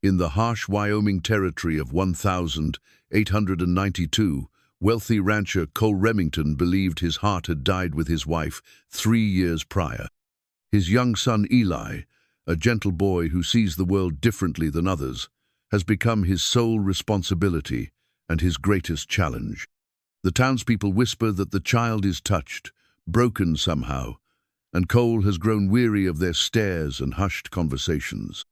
In the harsh Wyoming territory of 1892, wealthy rancher Cole Remington believed his heart had died with his wife 3 years prior. His young son Eli, a gentle boy who sees the world differently than others, has become his sole responsibility and his greatest challenge. The townspeople whisper that the child is touched, broken somehow, and Cole has grown weary of their stares and hushed conversations.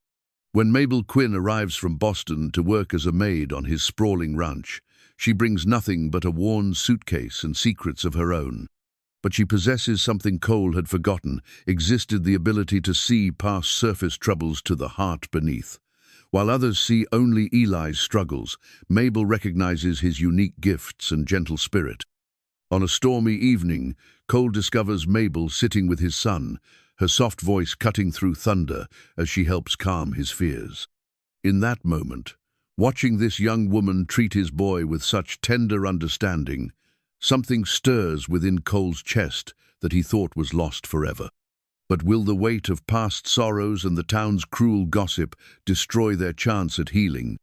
When Mabel Quinn arrives from Boston to work as a maid on his sprawling ranch, she brings nothing but a worn suitcase and secrets of her own. But she possesses something Cole had forgotten, existed the ability to see past surface troubles to the heart beneath. While others see only Eli's struggles, Mabel recognizes his unique gifts and gentle spirit. On a stormy evening, Cole discovers Mabel sitting with his son, her soft voice cutting through thunder as she helps calm his fears. In that moment, watching this young woman treat his boy with such tender understanding, something stirs within Cole's chest that he thought was lost forever. But will the weight of past sorrows and the town's cruel gossip destroy their chance at healing?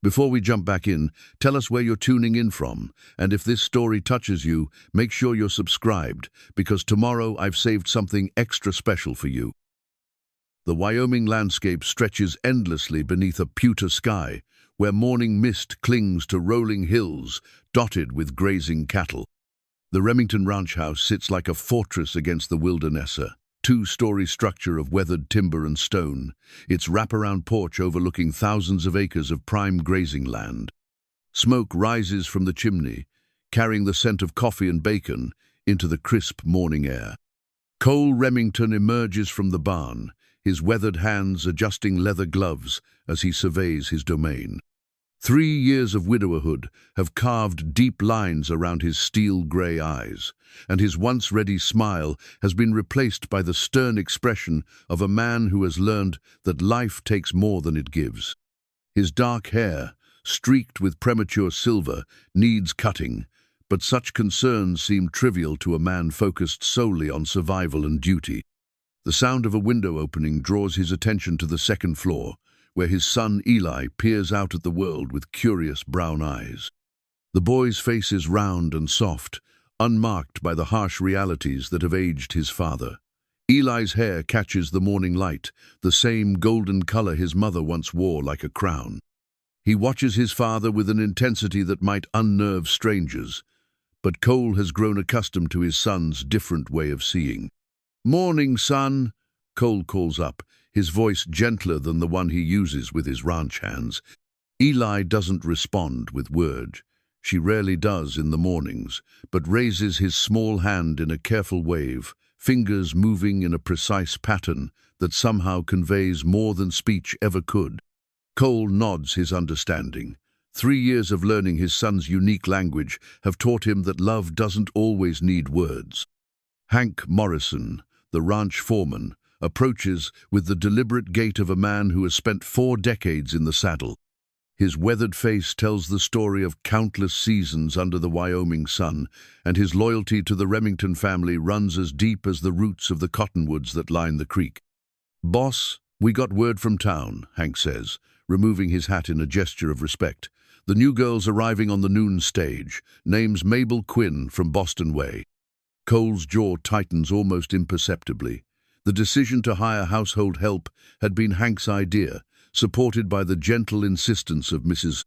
Before we jump back in, tell us where you're tuning in from, and if this story touches you, make sure you're subscribed, because tomorrow I've saved something extra special for you. The Wyoming landscape stretches endlessly beneath a pewter sky, where morning mist clings to rolling hills dotted with grazing cattle. The Remington ranch house sits like a fortress against the wilderness, a two-story structure of weathered timber and stone, its wraparound porch overlooking thousands of acres of prime grazing land. Smoke rises from the chimney, carrying the scent of coffee and bacon into the crisp morning air. Cole Remington emerges from the barn, his weathered hands adjusting leather gloves as he surveys his domain. 3 years of widowerhood have carved deep lines around his steel-grey eyes, and his once-ready smile has been replaced by the stern expression of a man who has learned that life takes more than it gives. His dark hair, streaked with premature silver, needs cutting, but such concerns seem trivial to a man focused solely on survival and duty. The sound of a window opening draws his attention to the second floor, where his son Eli peers out at the world with curious brown eyes. The boy's face is round and soft, unmarked by the harsh realities that have aged his father. Eli's hair catches the morning light, the same golden color his mother once wore like a crown. He watches his father with an intensity that might unnerve strangers, but Cole has grown accustomed to his son's different way of seeing. "Morning, son," Cole calls up, his voice gentler than the one he uses with his ranch hands. Eli doesn't respond with words. She rarely does in the mornings, but raises his small hand in a careful wave, fingers moving in a precise pattern that somehow conveys more than speech ever could. Cole nods his understanding. 3 years of learning his son's unique language have taught him that love doesn't always need words. Hank Morrison, the ranch foreman, approaches with the deliberate gait of a man who has spent 4 decades in the saddle. His weathered face tells the story of countless seasons under the Wyoming sun, and his loyalty to the Remington family runs as deep as the roots of the cottonwoods that line the creek. "Boss, we got word from town," Hank says, removing his hat in a gesture of respect. "The new girl's arriving on the noon stage. Name's Mabel Quinn from Boston Way." Cole's jaw tightens almost imperceptibly. The decision to hire household help had been Hank's idea, supported by the gentle insistence of Mrs.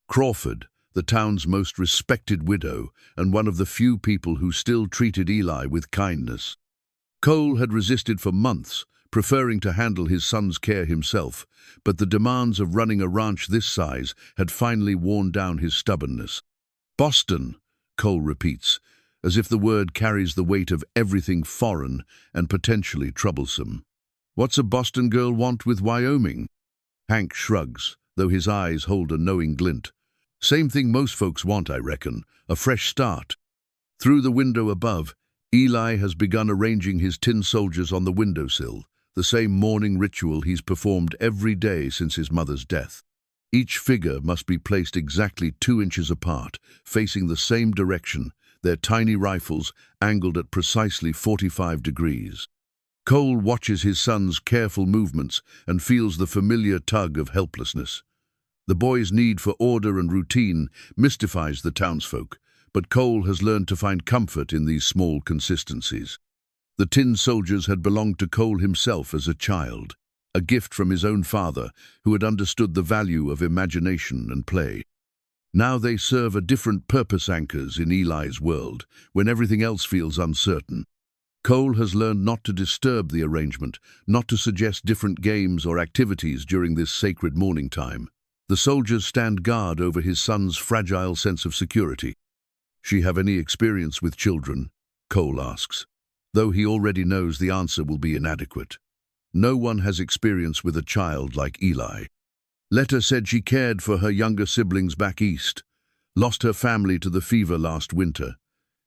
Crawford, the town's most respected widow and one of the few people who still treated Eli with kindness. Cole had resisted for months, preferring to handle his son's care himself, but the demands of running a ranch this size had finally worn down his stubbornness. "Boston," Cole repeats, as if the word carries the weight of everything foreign and potentially troublesome. "What's a Boston girl want with Wyoming?" Hank shrugs, though his eyes hold a knowing glint. "Same thing most folks want, I reckon, a fresh start." Through the window above, Eli has begun arranging his tin soldiers on the windowsill, the same morning ritual he's performed every day since his mother's death. Each figure must be placed exactly 2 inches apart, facing the same direction, their tiny rifles angled at precisely 45 degrees. Cole watches his son's careful movements and feels the familiar tug of helplessness. The boy's need for order and routine mystifies the townsfolk, but Cole has learned to find comfort in these small consistencies. The tin soldiers had belonged to Cole himself as a child, a gift from his own father, who had understood the value of imagination and play. Now they serve a different purpose, anchors in Eli's world, when everything else feels uncertain. Cole has learned not to disturb the arrangement, not to suggest different games or activities during this sacred morning time. The soldiers stand guard over his son's fragile sense of security. "She have any experience with children?" Cole asks, though he already knows the answer will be inadequate. No one has experience with a child like Eli. Letta said she cared for her younger siblings back east, lost her family to the fever last winter.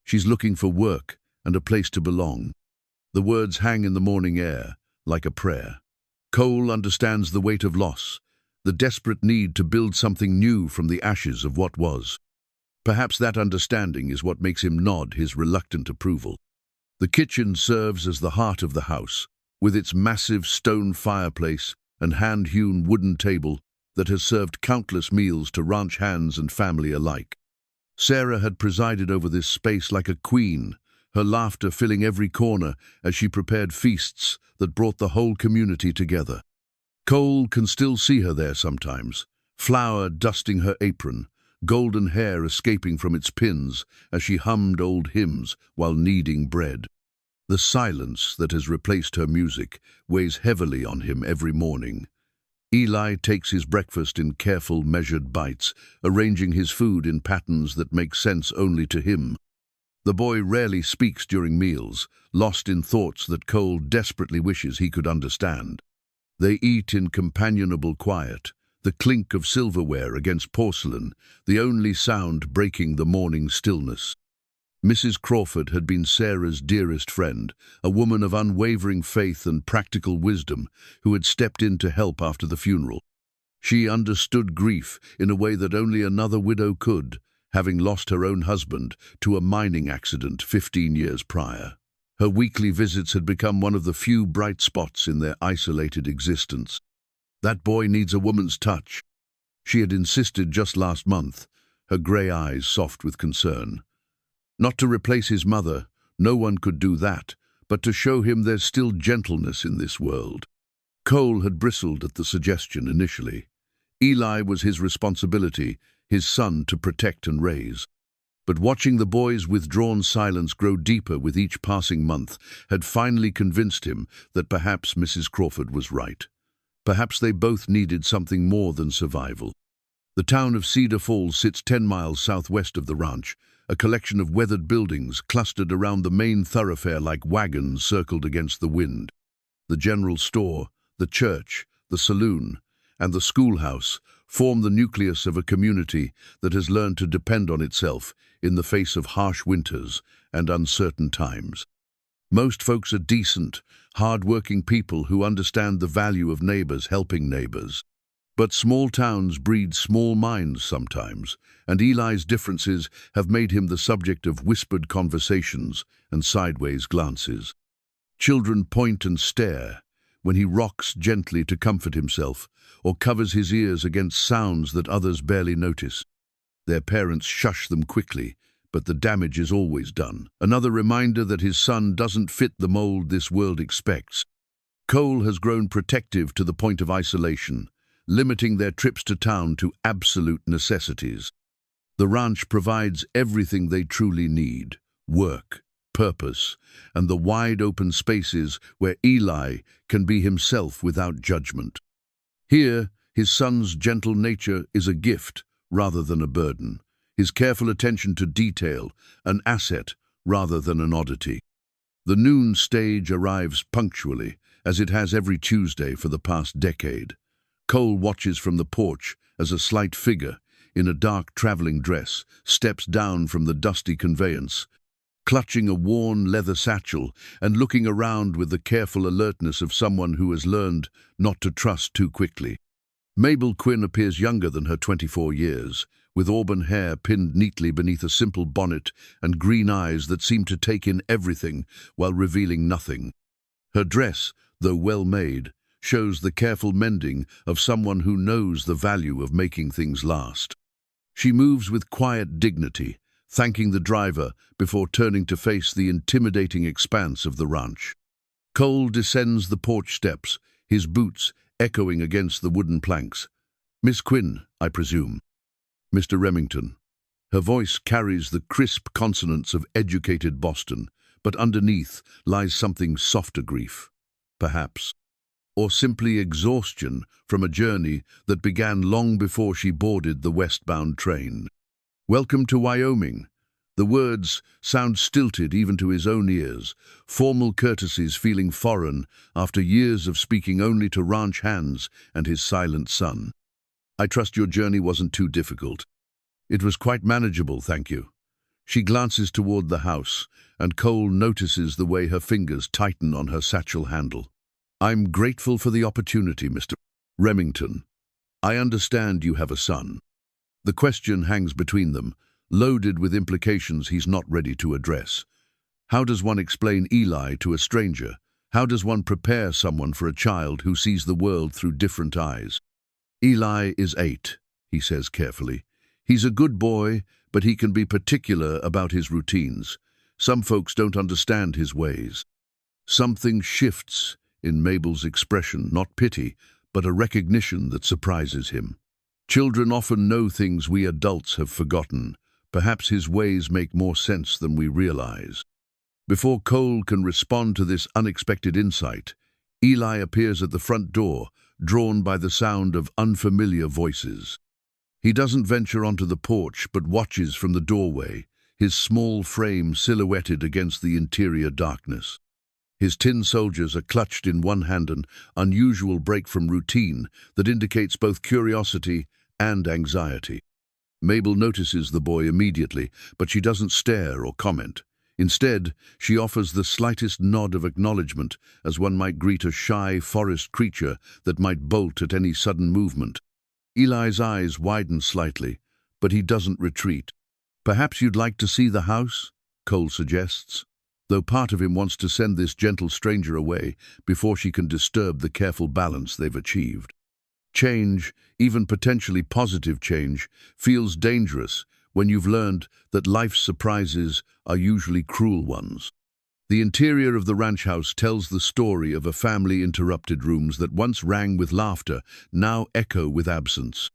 She's looking for work and a place to belong. The words hang in the morning air, like a prayer. Cole understands the weight of loss, the desperate need to build something new from the ashes of what was. Perhaps that understanding is what makes him nod his reluctant approval. The kitchen serves as the heart of the house, with its massive stone fireplace and hand-hewn wooden table that has served countless meals to ranch hands and family alike. Sarah had presided over this space like a queen, her laughter filling every corner as she prepared feasts that brought the whole community together. Cole can still see her there sometimes, flour dusting her apron, golden hair escaping from its pins as she hummed old hymns while kneading bread. The silence that has replaced her music weighs heavily on him every morning. Eli takes his breakfast in careful, measured bites, arranging his food in patterns that make sense only to him. The boy rarely speaks during meals, lost in thoughts that Cole desperately wishes he could understand. They eat in companionable quiet, the clink of silverware against porcelain, the only sound breaking the morning stillness. Mrs. Crawford had been Sarah's dearest friend, a woman of unwavering faith and practical wisdom who had stepped in to help after the funeral. She understood grief in a way that only another widow could, having lost her own husband to a mining accident 15 years prior. Her weekly visits had become one of the few bright spots in their isolated existence. "That boy needs a woman's touch," she had insisted just last month, her grey eyes soft with concern. Not to replace his mother, no one could do that, but to show him there's still gentleness in this world. Cole had bristled at the suggestion initially. Eli was his responsibility, his son to protect and raise. But watching the boy's withdrawn silence grow deeper with each passing month had finally convinced him that perhaps Mrs. Crawford was right. Perhaps they both needed something more than survival. The town of Cedar Falls sits 10 miles southwest of the ranch, a collection of weathered buildings clustered around the main thoroughfare like wagons circled against the wind. The general store, the church, the saloon, and the schoolhouse form the nucleus of a community that has learned to depend on itself in the face of harsh winters and uncertain times. Most folks are decent, hard-working people who understand the value of neighbors helping neighbors. But small towns breed small minds sometimes, and Eli's differences have made him the subject of whispered conversations and sideways glances. Children point and stare when he rocks gently to comfort himself or covers his ears against sounds that others barely notice. Their parents shush them quickly, but the damage is always done. Another reminder that his son doesn't fit the mold this world expects. Cole has grown protective to the point of isolation, limiting their trips to town to absolute necessities. The ranch provides everything they truly need: work, purpose, and the wide open spaces where Eli can be himself without judgment. Here, his son's gentle nature is a gift rather than a burden, his careful attention to detail an asset rather than an oddity. The noon stage arrives punctually, as it has every Tuesday for the past decade. Cole watches from the porch as a slight figure in a dark traveling dress steps down from the dusty conveyance, clutching a worn leather satchel and looking around with the careful alertness of someone who has learned not to trust too quickly. Mabel Quinn appears younger than her 24 years, with auburn hair pinned neatly beneath a simple bonnet and green eyes that seem to take in everything while revealing nothing. Her dress, though well made, shows the careful mending of someone who knows the value of making things last. She moves with quiet dignity, thanking the driver before turning to face the intimidating expanse of the ranch. Cole descends the porch steps, his boots echoing against the wooden planks. "Miss Quinn, I presume." "Mr. Remington." Her voice carries the crisp consonants of educated Boston, but underneath lies something softer grief, perhaps, or simply exhaustion from a journey that began long before she boarded the westbound train. "Welcome to Wyoming." The words sound stilted even to his own ears, formal courtesies feeling foreign after years of speaking only to ranch hands and his silent son. "I trust your journey wasn't too difficult." "It was quite manageable, thank you." She glances toward the house, and Cole notices the way her fingers tighten on her satchel handle. "I'm grateful for the opportunity, Mr. Remington. I understand you have a son." The question hangs between them, loaded with implications he's not ready to address. How does one explain Eli to a stranger? How does one prepare someone for a child who sees the world through different eyes? "Eli is 8, he says carefully. "He's a good boy, but he can be particular about his routines. Some folks don't understand his ways." Something shifts in Mabel's expression, not pity, but a recognition that surprises him. Children often know things we adults have forgotten. Perhaps his ways make more sense than we realize. Before Cole can respond to this unexpected insight, Eli appears at the front door, drawn by the sound of unfamiliar voices. He doesn't venture onto the porch, but watches from the doorway, his small frame silhouetted against the interior darkness. His tin soldiers are clutched in one hand, an unusual break from routine that indicates both curiosity and anxiety. Mabel notices the boy immediately, but she doesn't stare or comment. Instead, she offers the slightest nod of acknowledgement, as one might greet a shy forest creature that might bolt at any sudden movement. Eli's eyes widen slightly, but he doesn't retreat. "Perhaps you'd like to see the house?" Cole suggests, though part of him wants to send this gentle stranger away before she can disturb the careful balance they've achieved. Change, even potentially positive change, feels dangerous when you've learned that life's surprises are usually cruel ones. The interior of the ranch house tells the story of a family interrupted rooms that once rang with laughter, now echo with absence.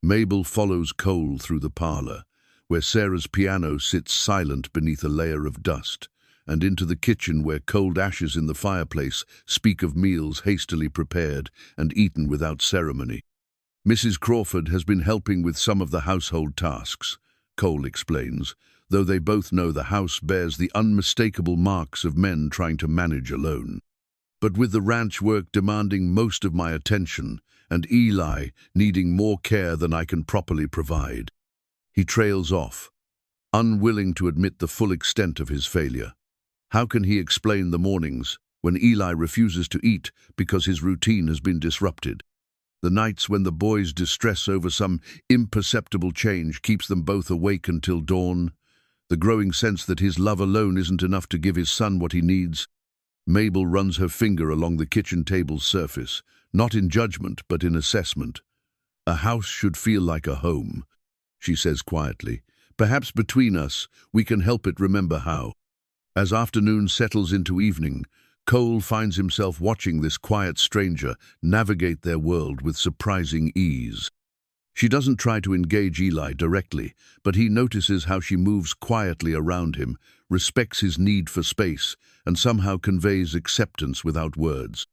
Mabel follows Cole through the parlor, where Sarah's piano sits silent beneath a layer of dust, and into the kitchen where cold ashes in the fireplace speak of meals hastily prepared and eaten without ceremony. "Mrs. Crawford has been helping with some of the household tasks," Cole explains, though they both know the house bears the unmistakable marks of men trying to manage alone. "But with the ranch work demanding most of my attention, and Eli needing more care than I can properly provide." He trails off, unwilling to admit the full extent of his failure. How can he explain the mornings when Eli refuses to eat because his routine has been disrupted? The nights when the boys' distress over some imperceptible change keeps them both awake until dawn? The growing sense that his love alone isn't enough to give his son what he needs? Mabel runs her finger along the kitchen table's surface, not in judgment but in assessment. "A house should feel like a home," she says quietly. "Perhaps between us we can help it remember how." As afternoon settles into evening, Cole finds himself watching this quiet stranger navigate their world with surprising ease. She doesn't try to engage Eli directly, but he notices how she moves quietly around him, respects his need for space, and somehow conveys acceptance without words.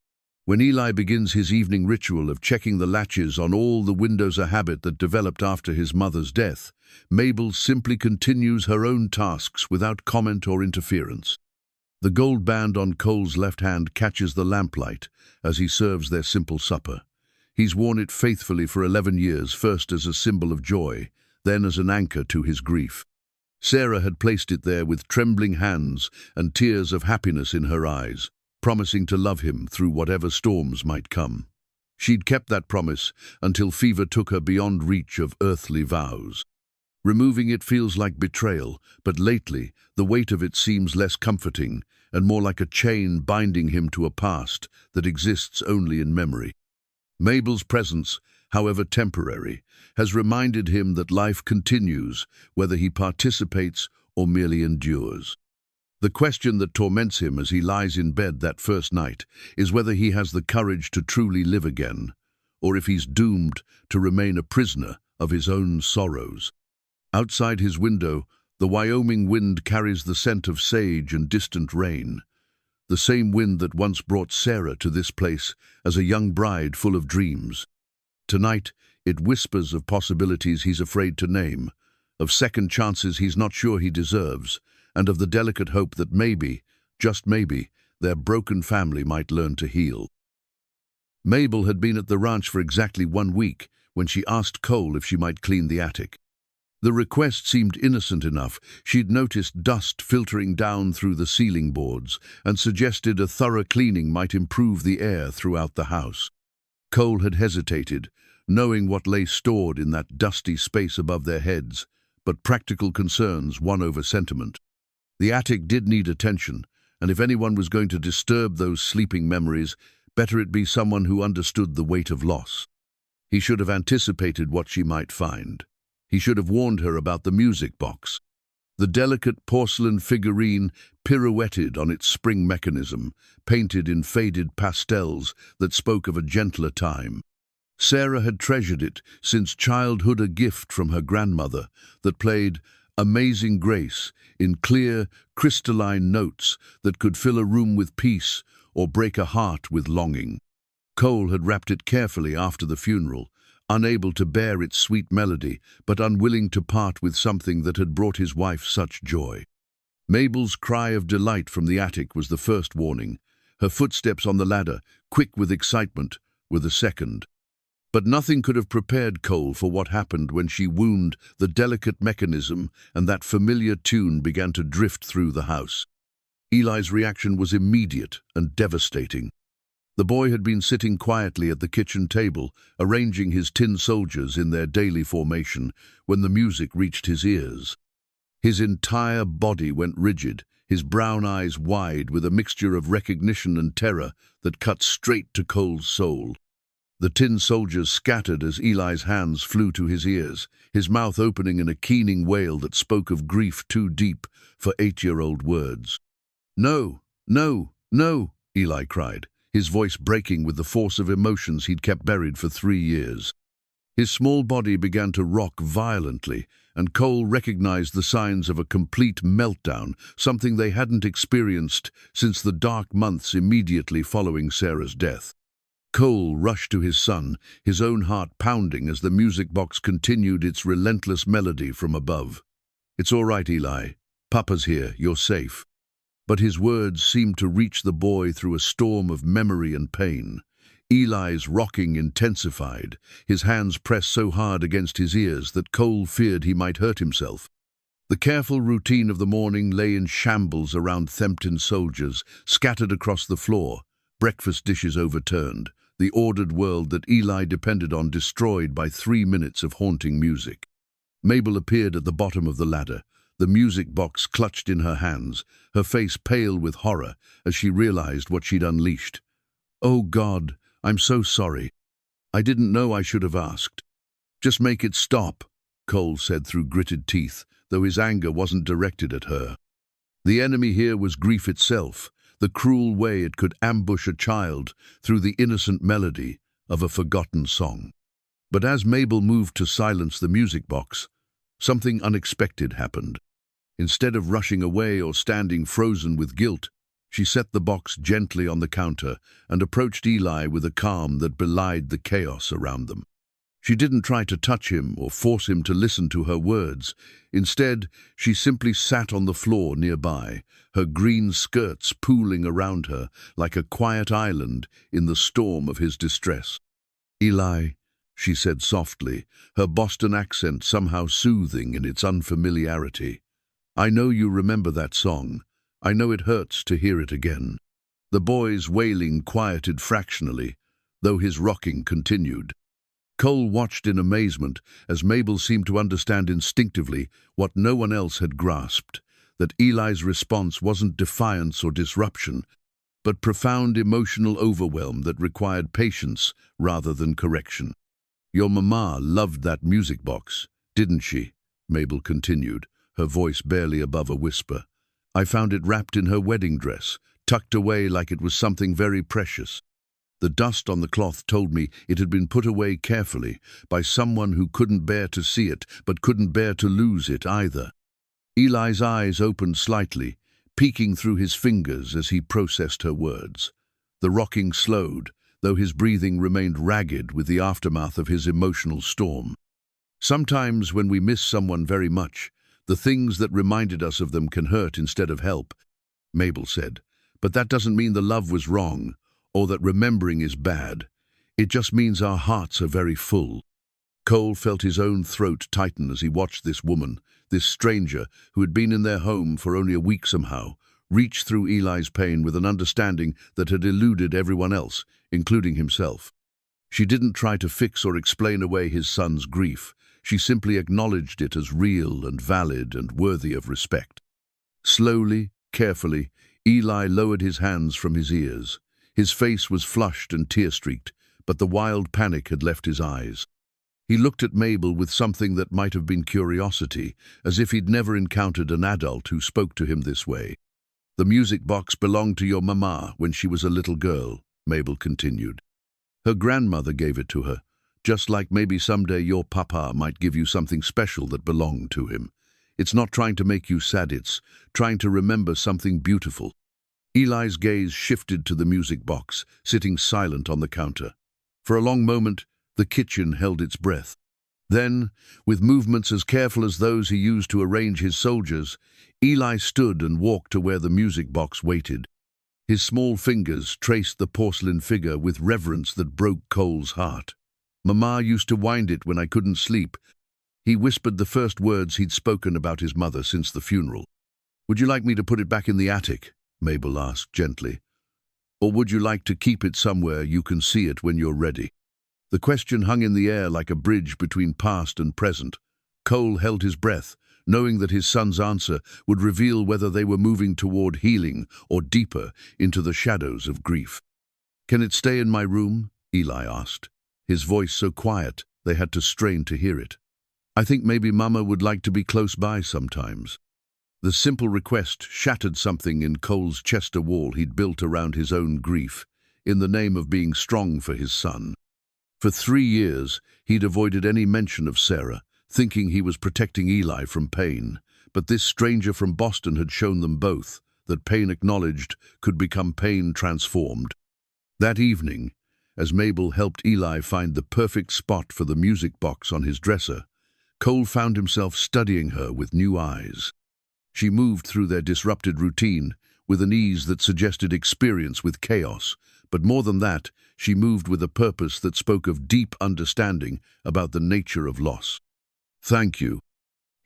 When Eli begins his evening ritual of checking the latches on all the windows, a habit that developed after his mother's death, Mabel simply continues her own tasks without comment or interference. The gold band on Cole's left hand catches the lamplight as he serves their simple supper. He's worn it faithfully for 11 years, first as a symbol of joy, then as an anchor to his grief. Sarah had placed it there with trembling hands and tears of happiness in her eyes, promising to love him through whatever storms might come. She'd kept that promise until fever took her beyond reach of earthly vows. Removing it feels like betrayal, but lately the weight of it seems less comforting, and more like a chain binding him to a past that exists only in memory. Mabel's presence, however temporary, has reminded him that life continues, whether he participates or merely endures. The question that torments him as he lies in bed that first night is whether he has the courage to truly live again, or if he's doomed to remain a prisoner of his own sorrows. Outside his window, the Wyoming wind carries the scent of sage and distant rain, the same wind that once brought Sarah to this place as a young bride full of dreams. Tonight, it whispers of possibilities he's afraid to name, of second chances he's not sure he deserves, and of the delicate hope that maybe, just maybe, their broken family might learn to heal. Mabel had been at the ranch for exactly 1 week when she asked Cole if she might clean the attic. The request seemed innocent enough. She'd noticed dust filtering down through the ceiling boards and suggested a thorough cleaning might improve the air throughout the house. Cole had hesitated, knowing what lay stored in that dusty space above their heads, but practical concerns won over sentiment. The attic did need attention, and if anyone was going to disturb those sleeping memories, better it be someone who understood the weight of loss. He should have anticipated what she might find. He should have warned her about the music box. The delicate porcelain figurine pirouetted on its spring mechanism, painted in faded pastels that spoke of a gentler time. Sarah had treasured it since childhood, a gift from her grandmother that played Amazing Grace in clear, crystalline notes that could fill a room with peace or break a heart with longing. Cole had wrapped it carefully after the funeral, unable to bear its sweet melody, but unwilling to part with something that had brought his wife such joy. Mabel's cry of delight from the attic was the first warning. Her footsteps on the ladder, quick with excitement, were the second. But nothing could have prepared Cole for what happened when she wound the delicate mechanism and that familiar tune began to drift through the house. Eli's reaction was immediate and devastating. The boy had been sitting quietly at the kitchen table, arranging his tin soldiers in their daily formation, when the music reached his ears. His entire body went rigid, his brown eyes wide with a mixture of recognition and terror that cut straight to Cole's soul. The tin soldiers scattered as Eli's hands flew to his ears, his mouth opening in a keening wail that spoke of grief too deep for 8-year-old words. "No, no, no," Eli cried, his voice breaking with the force of emotions he'd kept buried for 3 years. His small body began to rock violently, and Cole recognized the signs of a complete meltdown, something they hadn't experienced since the dark months immediately following Sarah's death. Cole rushed to his son, his own heart pounding as the music box continued its relentless melody from above. "It's all right, Eli. Papa's here. You're safe." But his words seemed to reach the boy through a storm of memory and pain. Eli's rocking intensified, his hands pressed so hard against his ears that Cole feared he might hurt himself. The careful routine of the morning lay in shambles around Thempton soldiers, scattered across the floor, breakfast dishes overturned, the ordered world that Eli depended on destroyed by 3 minutes of haunting music. Mabel appeared at the bottom of the ladder, the music box clutched in her hands, her face pale with horror as she realized what she'd unleashed. "Oh God, I'm so sorry. I didn't know I should have asked." "Just make it stop," Cole said through gritted teeth, though his anger wasn't directed at her. The enemy here was grief itself, the cruel way it could ambush a child through the innocent melody of a forgotten song. But as Mabel moved to silence the music box, something unexpected happened. Instead of rushing away or standing frozen with guilt, she set the box gently on the counter and approached Eli with a calm that belied the chaos around them. She didn't try to touch him or force him to listen to her words. Instead, she simply sat on the floor nearby, her green skirts pooling around her like a quiet island in the storm of his distress. "Eli," she said softly, her Boston accent somehow soothing in its unfamiliarity, "I know you remember that song. I know it hurts to hear it again." The boy's wailing quieted fractionally, though his rocking continued. Cole watched in amazement as Mabel seemed to understand instinctively what no one else had grasped, that Eli's response wasn't defiance or disruption, but profound emotional overwhelm that required patience rather than correction. "Your mama loved that music box, didn't she?" Mabel continued, her voice barely above a whisper. "I found it wrapped in her wedding dress, tucked away like it was something very precious. The dust on the cloth told me it had been put away carefully by someone who couldn't bear to see it, but couldn't bear to lose it either." Eli's eyes opened slightly, peeking through his fingers as he processed her words. The rocking slowed, though his breathing remained ragged with the aftermath of his emotional storm. "Sometimes when we miss someone very much, the things that reminded us of them can hurt instead of help," Mabel said. "But that doesn't mean the love was wrong, or that remembering is bad. It just means our hearts are very full." Cole felt his own throat tighten as he watched this woman, this stranger who had been in their home for only a week somehow, reach through Eli's pain with an understanding that had eluded everyone else, including himself. She didn't try to fix or explain away his son's grief. She simply acknowledged it as real and valid and worthy of respect. Slowly, carefully, Eli lowered his hands from his ears. His face was flushed and tear-streaked, but the wild panic had left his eyes. He looked at Mabel with something that might have been curiosity, as if he'd never encountered an adult who spoke to him this way. "The music box belonged to your mama when she was a little girl," Mabel continued. "Her grandmother gave it to her, just like maybe someday your papa might give you something special that belonged to him. It's not trying to make you sad, it's trying to remember something beautiful." Eli's gaze shifted to the music box, sitting silent on the counter. For a long moment, the kitchen held its breath. Then, with movements as careful as those he used to arrange his soldiers, Eli stood and walked to where the music box waited. His small fingers traced the porcelain figure with reverence that broke Cole's heart. "Mama used to wind it when I couldn't sleep." He whispered the first words he'd spoken about his mother since the funeral. "Would you like me to put it back in the attic?" Mabel asked gently. "Or would you like to keep it somewhere you can see it when you're ready?" The question hung in the air like a bridge between past and present. Cole held his breath, knowing that his son's answer would reveal whether they were moving toward healing or deeper into the shadows of grief. "Can it stay in my room?" Eli asked, his voice so quiet they had to strain to hear it. "I think maybe Mama would like to be close by sometimes." The simple request shattered something in Cole's Chester wall he'd built around his own grief, in the name of being strong for his son. For 3 years, he'd avoided any mention of Sarah, thinking he was protecting Eli from pain. But this stranger from Boston had shown them both that pain acknowledged could become pain transformed. That evening, as Mabel helped Eli find the perfect spot for the music box on his dresser, Cole found himself studying her with new eyes. She moved through their disrupted routine with an ease that suggested experience with chaos, but more than that, she moved with a purpose that spoke of deep understanding about the nature of loss. "Thank you,"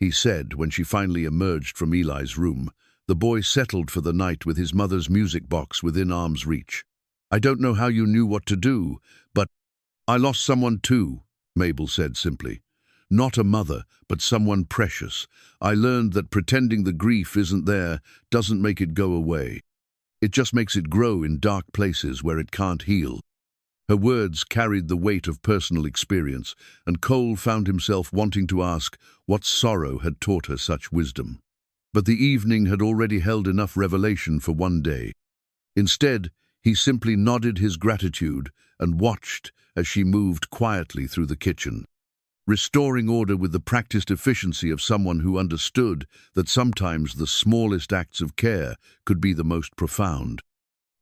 he said when she finally emerged from Eli's room. The boy settled for the night with his mother's music box within arm's reach. "I don't know how you knew what to do, but I lost someone too," Mabel said simply. "Not a mother, but someone precious. I learned that pretending the grief isn't there doesn't make it go away. It just makes it grow in dark places where it can't heal." Her words carried the weight of personal experience, and Cole found himself wanting to ask what sorrow had taught her such wisdom. But the evening had already held enough revelation for one day. Instead, he simply nodded his gratitude and watched as she moved quietly through the kitchen, restoring order with the practiced efficiency of someone who understood that sometimes the smallest acts of care could be the most profound.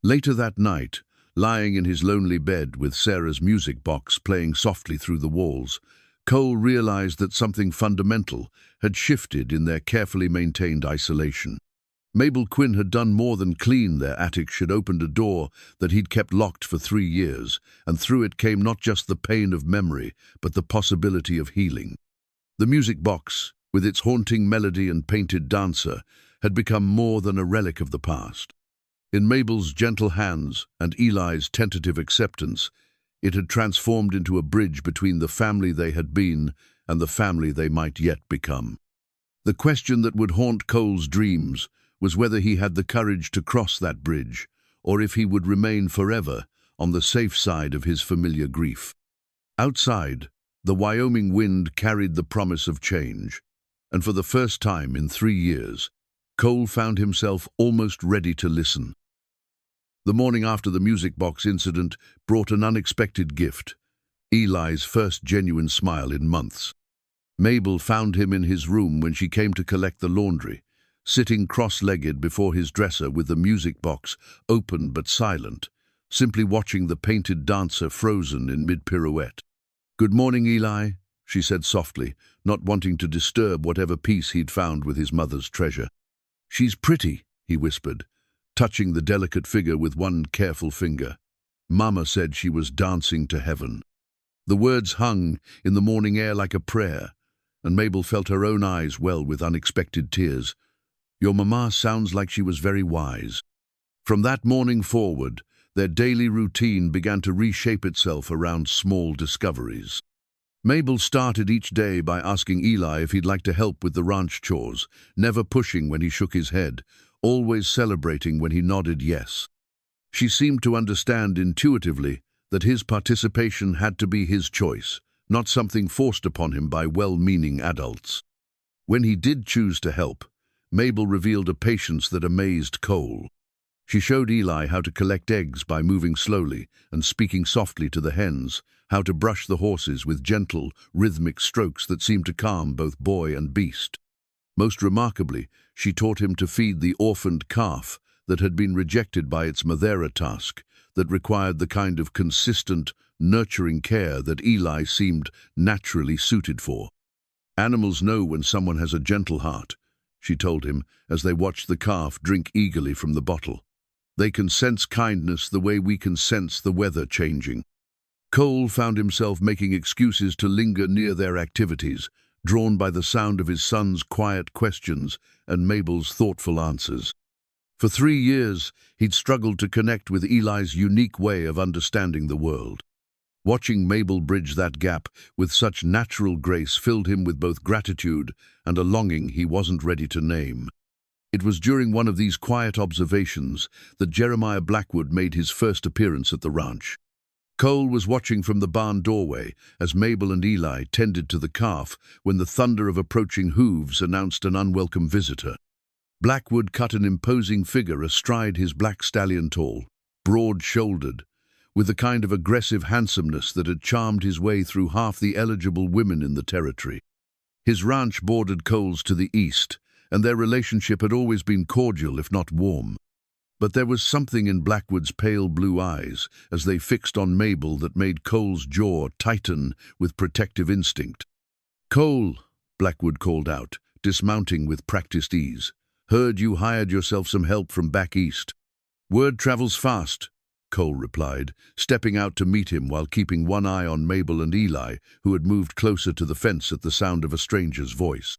Later that night, lying in his lonely bed with Sarah's music box playing softly through the walls, Cole realized that something fundamental had shifted in their carefully maintained isolation. Mabel Quinn had done more than clean their attic. She'd opened a door that he'd kept locked for 3 years, and through it came not just the pain of memory, but the possibility of healing. The music box, with its haunting melody and painted dancer, had become more than a relic of the past. In Mabel's gentle hands and Eli's tentative acceptance, it had transformed into a bridge between the family they had been and the family they might yet become. The question that would haunt Cole's dreams was whether he had the courage to cross that bridge, or if he would remain forever on the safe side of his familiar grief. Outside, the Wyoming wind carried the promise of change, and for the first time in 3 years, Cole found himself almost ready to listen. The morning after the music box incident brought an unexpected gift, Eli's first genuine smile in months. Mabel found him in his room when she came to collect the laundry, sitting cross-legged before his dresser with the music box open but silent, simply watching the painted dancer frozen in mid-pirouette. "Good morning, Eli," she said softly, not wanting to disturb whatever peace he'd found with his mother's treasure. "She's pretty," he whispered, touching the delicate figure with one careful finger. "Mama said she was dancing to heaven." The words hung in the morning air like a prayer, and Mabel felt her own eyes well with unexpected tears. "Your mama sounds like she was very wise." From that morning forward, their daily routine began to reshape itself around small discoveries. Mabel started each day by asking Eli if he'd like to help with the ranch chores, never pushing when he shook his head, always celebrating when he nodded yes. She seemed to understand intuitively that his participation had to be his choice, not something forced upon him by well-meaning adults. When he did choose to help, Mabel revealed a patience that amazed Cole. She showed Eli how to collect eggs by moving slowly and speaking softly to the hens, how to brush the horses with gentle, rhythmic strokes that seemed to calm both boy and beast. Most remarkably, she taught him to feed the orphaned calf that had been rejected by its mother task, that required the kind of consistent, nurturing care that Eli seemed naturally suited for. "Animals know when someone has a gentle heart," she told him as they watched the calf drink eagerly from the bottle. "They can sense kindness the way we can sense the weather changing." Cole found himself making excuses to linger near their activities, drawn by the sound of his son's quiet questions and Mabel's thoughtful answers. For 3 years, he'd struggled to connect with Eli's unique way of understanding the world. Watching Mabel bridge that gap with such natural grace filled him with both gratitude and a longing he wasn't ready to name. It was during one of these quiet observations that Jeremiah Blackwood made his first appearance at the ranch. Cole was watching from the barn doorway as Mabel and Eli tended to the calf when the thunder of approaching hooves announced an unwelcome visitor. Blackwood cut an imposing figure astride his black stallion, tall, broad-shouldered, with the kind of aggressive handsomeness that had charmed his way through half the eligible women in the territory. His ranch bordered Cole's to the east, and their relationship had always been cordial if not warm. But there was something in Blackwood's pale blue eyes as they fixed on Mabel that made Cole's jaw tighten with protective instinct. "Cole," Blackwood called out, dismounting with practiced ease. "Heard you hired yourself some help from back east." "Word travels fast," Cole replied, stepping out to meet him while keeping one eye on Mabel and Eli, who had moved closer to the fence at the sound of a stranger's voice.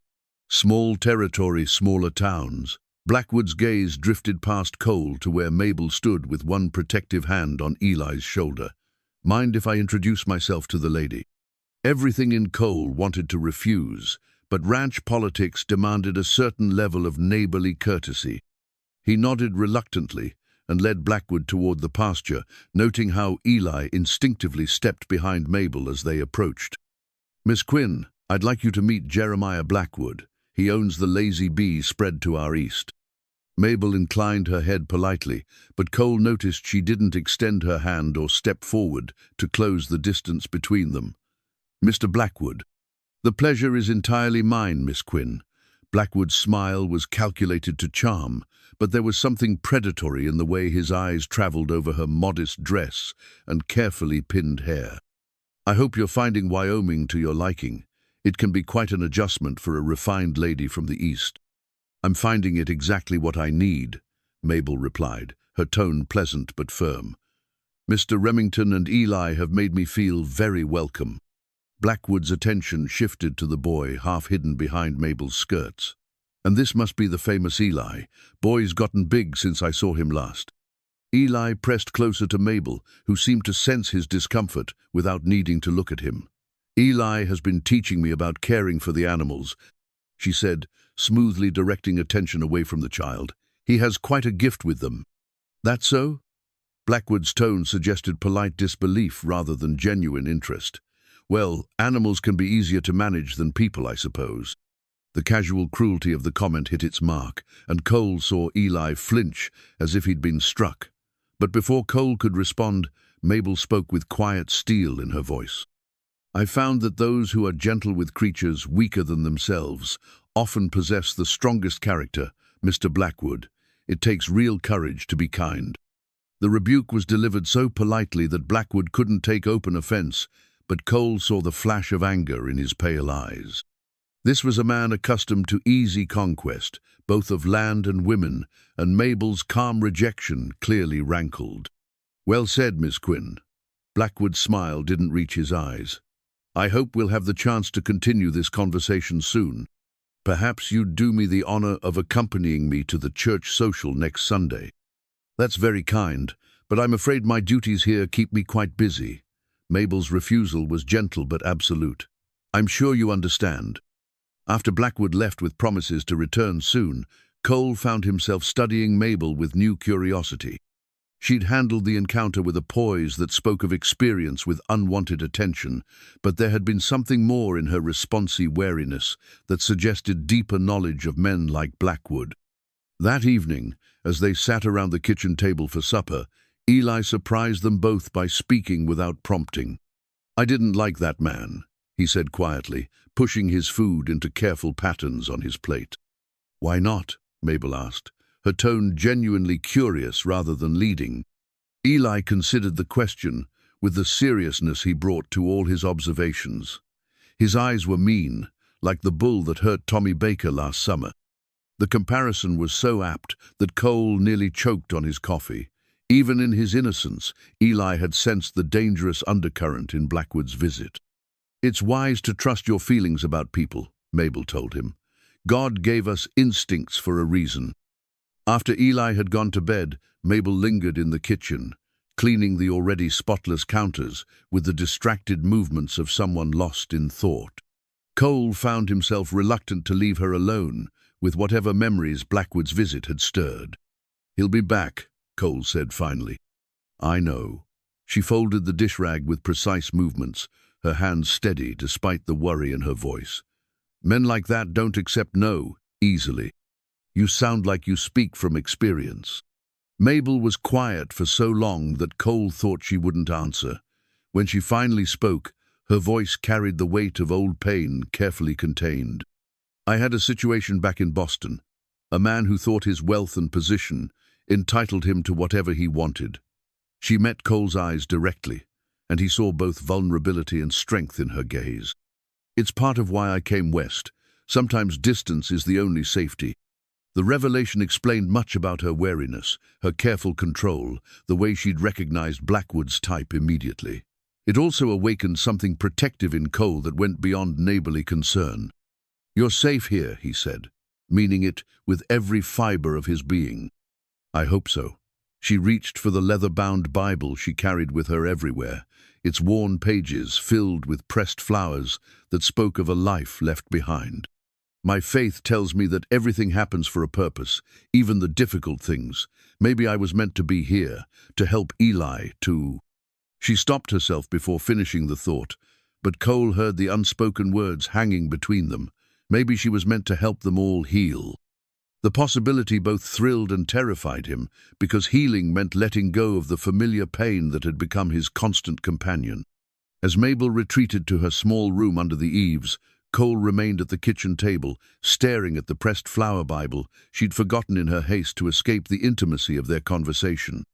Small territory, smaller towns. Blackwood's gaze drifted past Cole to where Mabel stood with one protective hand on Eli's shoulder. "Mind if I introduce myself to the lady?" Everything in Cole wanted to refuse, but ranch politics demanded a certain level of neighborly courtesy. He nodded reluctantly and led Blackwood toward the pasture, noting how Eli instinctively stepped behind Mabel as they approached. "Miss Quinn, I'd like you to meet Jeremiah Blackwood. He owns the Lazy Bee spread to our east." Mabel inclined her head politely, but Cole noticed she didn't extend her hand or step forward to close the distance between them. "Mr. Blackwood." "The pleasure is entirely mine, Miss Quinn." Blackwood's smile was calculated to charm, but there was something predatory in the way his eyes traveled over her modest dress and carefully pinned hair. "I hope you're finding Wyoming to your liking. It can be quite an adjustment for a refined lady from the east." "I'm finding it exactly what I need," Mabel replied, her tone pleasant but firm. "Mr. Remington and Eli have made me feel very welcome." Blackwood's attention shifted to the boy half hidden behind Mabel's skirts. "And this must be the famous Eli. Boy's gotten big since I saw him last." Eli pressed closer to Mabel, who seemed to sense his discomfort without needing to look at him. "Eli has been teaching me about caring for the animals." she said, smoothly directing attention away from the child. "He has quite a gift with them." "That so?" Blackwood's tone suggested polite disbelief rather than genuine interest. "Well, animals can be easier to manage than people, I suppose." The casual cruelty of the comment hit its mark, and Cole saw Eli flinch as if he'd been struck. But before Cole could respond, Mabel spoke with quiet steel in her voice. "I found that those who are gentle with creatures weaker than themselves often possess the strongest character, Mr. Blackwood. It takes real courage to be kind." The rebuke was delivered so politely that Blackwood couldn't take open offense, but Cole saw the flash of anger in his pale eyes. This was a man accustomed to easy conquest, both of land and women, and Mabel's calm rejection clearly rankled. "Well said, Miss Quinn." Blackwood's smile didn't reach his eyes. "I hope we'll have the chance to continue this conversation soon. Perhaps you'd do me the honor of accompanying me to the church social next Sunday." "That's very kind, but I'm afraid my duties here keep me quite busy." Mabel's refusal was gentle but absolute. "I'm sure you understand." After Blackwood left with promises to return soon, Cole found himself studying Mabel with new curiosity. She'd handled the encounter with a poise that spoke of experience with unwanted attention, but there had been something more in her responsive wariness that suggested deeper knowledge of men like Blackwood. That evening, as they sat around the kitchen table for supper, Eli surprised them both by speaking without prompting. "I didn't like that man," he said quietly, pushing his food into careful patterns on his plate. "Why not?" Mabel asked, her tone genuinely curious rather than leading. Eli considered the question with the seriousness he brought to all his observations. His eyes were mean, like the bull that hurt Tommy Baker last summer. The comparison was so apt that Cole nearly choked on his coffee. Even in his innocence, Eli had sensed the dangerous undercurrent in Blackwood's visit. "It's wise to trust your feelings about people," Mabel told him. "God gave us instincts for a reason." After Eli had gone to bed, Mabel lingered in the kitchen, cleaning the already spotless counters with the distracted movements of someone lost in thought. Cole found himself reluctant to leave her alone with whatever memories Blackwood's visit had stirred. "He'll be back," Cole said finally. "I know." She folded the dish rag with precise movements, her hands steady despite the worry in her voice. "Men like that don't accept no easily. You sound like you speak from experience." Mabel was quiet for so long that Cole thought she wouldn't answer. When she finally spoke, her voice carried the weight of old pain carefully contained. "I had a situation back in Boston. A man who thought his wealth and position entitled him to whatever he wanted." She met Cole's eyes directly, and he saw both vulnerability and strength in her gaze. "It's part of why I came west. Sometimes distance is the only safety." The revelation explained much about her wariness, her careful control, the way she'd recognized Blackwood's type immediately. It also awakened something protective in Cole that went beyond neighborly concern. "You're safe here," he said, meaning it with every fiber of his being. "I hope so." She reached for the leather-bound Bible she carried with her everywhere, its worn pages filled with pressed flowers that spoke of a life left behind. "My faith tells me that everything happens for a purpose, even the difficult things. Maybe I was meant to be here, to help Eli, to—" She stopped herself before finishing the thought, but Cole heard the unspoken words hanging between them. Maybe she was meant to help them all heal. The possibility both thrilled and terrified him, because healing meant letting go of the familiar pain that had become his constant companion. As Mabel retreated to her small room under the eaves, Cole remained at the kitchen table, staring at the pressed flower Bible she'd forgotten in her haste to escape the intimacy of their conversation.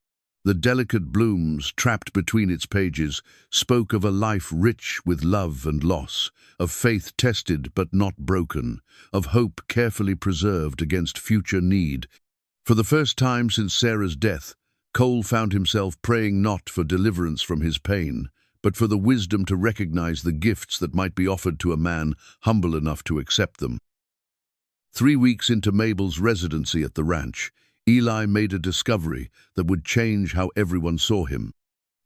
The delicate blooms, trapped between its pages, spoke of a life rich with love and loss, of faith tested but not broken, of hope carefully preserved against future need. For the first time since Sarah's death, Cole found himself praying not for deliverance from his pain, but for the wisdom to recognize the gifts that might be offered to a man humble enough to accept them. 3 weeks into Mabel's residency at the ranch, Eli made a discovery that would change how everyone saw him.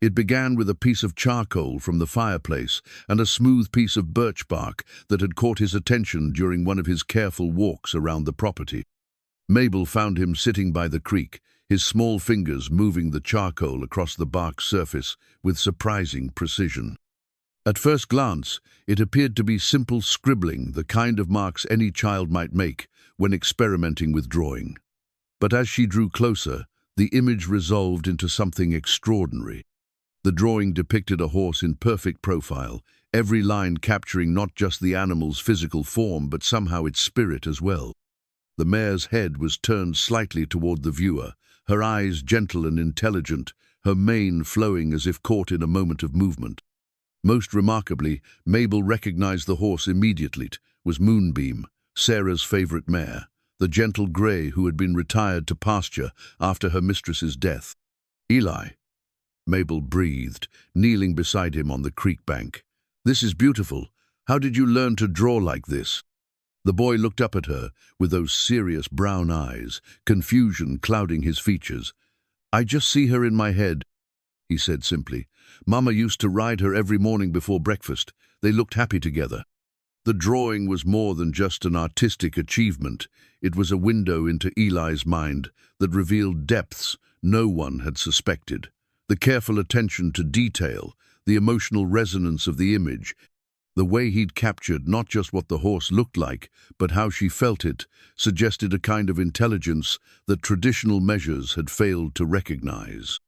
It began with a piece of charcoal from the fireplace and a smooth piece of birch bark that had caught his attention during one of his careful walks around the property. Mabel found him sitting by the creek, his small fingers moving the charcoal across the bark's surface with surprising precision. At first glance, it appeared to be simple scribbling, the kind of marks any child might make when experimenting with drawing. But as she drew closer, the image resolved into something extraordinary. The drawing depicted a horse in perfect profile, every line capturing not just the animal's physical form but somehow its spirit as well. The mare's head was turned slightly toward the viewer, her eyes gentle and intelligent, her mane flowing as if caught in a moment of movement. Most remarkably, Mabel recognized the horse immediately. It was Moonbeam, Sarah's favorite mare, the gentle grey who had been retired to pasture after her mistress's death. "Eli," Mabel breathed, kneeling beside him on the creek bank. "This is beautiful. How did you learn to draw like this?" The boy looked up at her with those serious brown eyes, confusion clouding his features. "I just see her in my head," he said simply. "Mama used to ride her every morning before breakfast. They looked happy together." The drawing was more than just an artistic achievement. It was a window into Eli's mind that revealed depths no one had suspected. The careful attention to detail, the emotional resonance of the image, the way he'd captured not just what the horse looked like, but how she felt it, suggested a kind of intelligence that traditional measures had failed to recognize.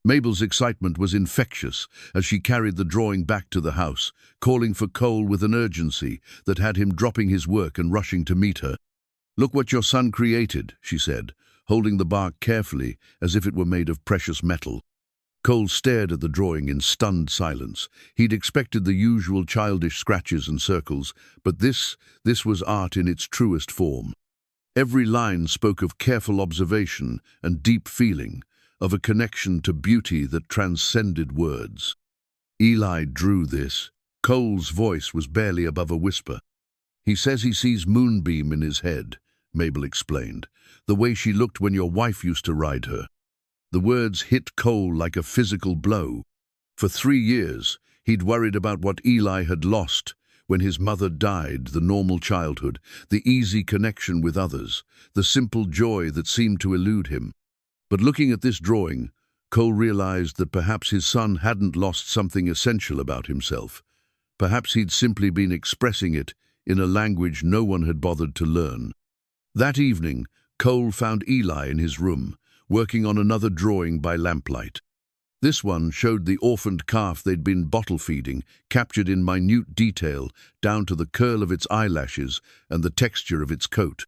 Mabel's excitement was infectious as she carried the drawing back to the house, calling for Cole with an urgency that had him dropping his work and rushing to meet her. "Look what your son created," she said, holding the bark carefully as if it were made of precious metal. Cole stared at the drawing in stunned silence. He'd expected the usual childish scratches and circles, but this was art in its truest form. Every line spoke of careful observation and deep feeling, of a connection to beauty that transcended words. "Eli drew this." Cole's voice was barely above a whisper. "He says he sees Moonbeam in his head," Mabel explained, "the way she looked when your wife used to ride her." The words hit Cole like a physical blow. For 3 years, he'd worried about what Eli had lost when his mother died, the normal childhood, the easy connection with others, the simple joy that seemed to elude him. But looking at this drawing, Cole realized that perhaps his son hadn't lost something essential about himself. Perhaps he'd simply been expressing it in a language no one had bothered to learn. That evening, Cole found Eli in his room, working on another drawing by lamplight. This one showed the orphaned calf they'd been bottle feeding, captured in minute detail, down to the curl of its eyelashes and the texture of its coat.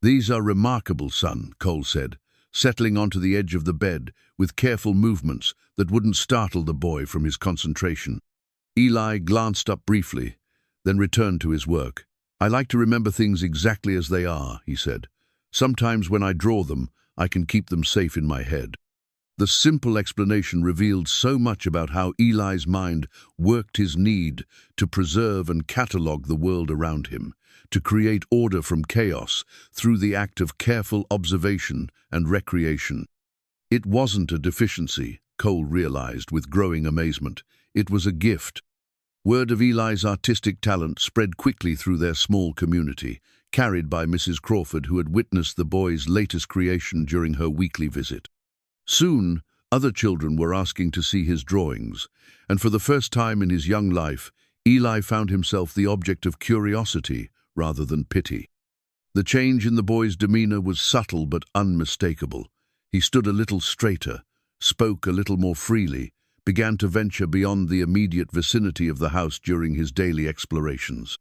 "These are remarkable, son," Cole said, settling onto the edge of the bed with careful movements that wouldn't startle the boy from his concentration. Eli glanced up briefly, then returned to his work. "I like to remember things exactly as they are," he said. "Sometimes when I draw them, I can keep them safe in my head." The simple explanation revealed so much about how Eli's mind worked, his need to preserve and catalogue the world around him, to create order from chaos through the act of careful observation and recreation. It wasn't a deficiency, Cole realized with growing amazement. It was a gift. Word of Eli's artistic talent spread quickly through their small community, carried by Mrs. Crawford, who had witnessed the boy's latest creation during her weekly visit. Soon, other children were asking to see his drawings, and for the first time in his young life, Eli found himself the object of curiosity rather than pity. The change in the boy's demeanor was subtle but unmistakable. He stood a little straighter, spoke a little more freely, began to venture beyond the immediate vicinity of the house during his daily explorations.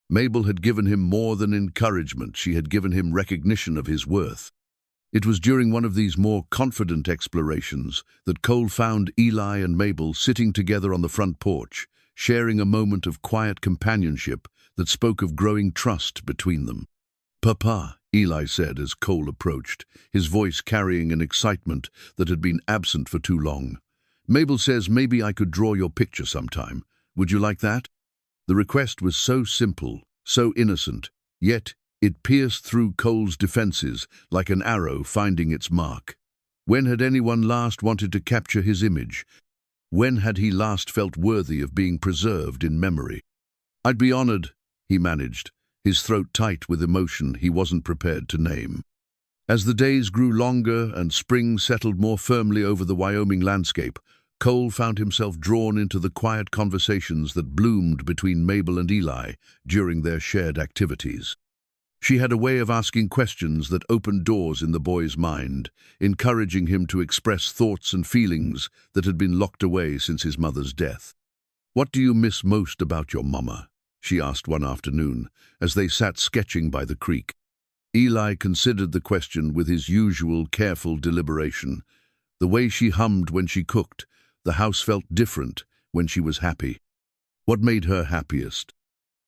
Mabel had given him more than encouragement. She had given him recognition of his worth. It was during one of these more confident explorations that Cole found Eli and Mabel sitting together on the front porch, sharing a moment of quiet companionship that spoke of growing trust between them. "Papa," Eli said as Cole approached, his voice carrying an excitement that had been absent for too long. "Mabel says maybe I could draw your picture sometime. Would you like that?" The request was so simple, so innocent, yet it pierced through Cole's defenses like an arrow finding its mark. When had anyone last wanted to capture his image? When had he last felt worthy of being preserved in memory? "I'd be honored," he managed, his throat tight with emotion he wasn't prepared to name. As the days grew longer and spring settled more firmly over the Wyoming landscape, Cole found himself drawn into the quiet conversations that bloomed between Mabel and Eli during their shared activities. She had a way of asking questions that opened doors in the boy's mind, encouraging him to express thoughts and feelings that had been locked away since his mother's death. "What do you miss most about your mama?" she asked one afternoon, as they sat sketching by the creek. Eli considered the question with his usual careful deliberation. The way she hummed when she cooked, the house felt different when she was happy. What made her happiest?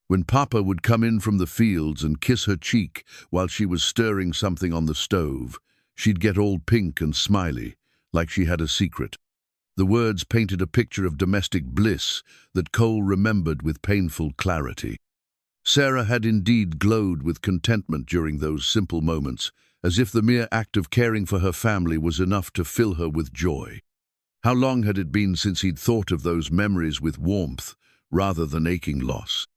When Papa would come in from the fields and kiss her cheek while she was stirring something on the stove, she'd get all pink and smiley, like she had a secret. The words painted a picture of domestic bliss that Cole remembered with painful clarity. Sarah had indeed glowed with contentment during those simple moments, as if the mere act of caring for her family was enough to fill her with joy. How long had it been since he'd thought of those memories with warmth, rather than aching loss?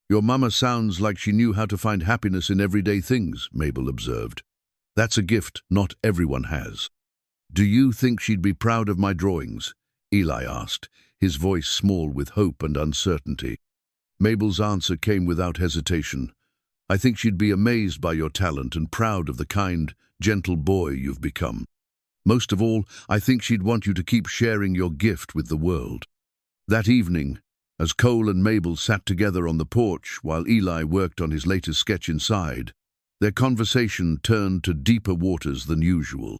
"Your mama sounds like she knew how to find happiness in everyday things," Mabel observed. "That's a gift not everyone has." "Do you think she'd be proud of my drawings?" Eli asked, his voice small with hope and uncertainty. Mabel's answer came without hesitation. "I think she'd be amazed by your talent and proud of the kind, gentle boy you've become. Most of all, I think she'd want you to keep sharing your gift with the world." That evening, as Cole and Mabel sat together on the porch while Eli worked on his latest sketch inside, their conversation turned to deeper waters than usual.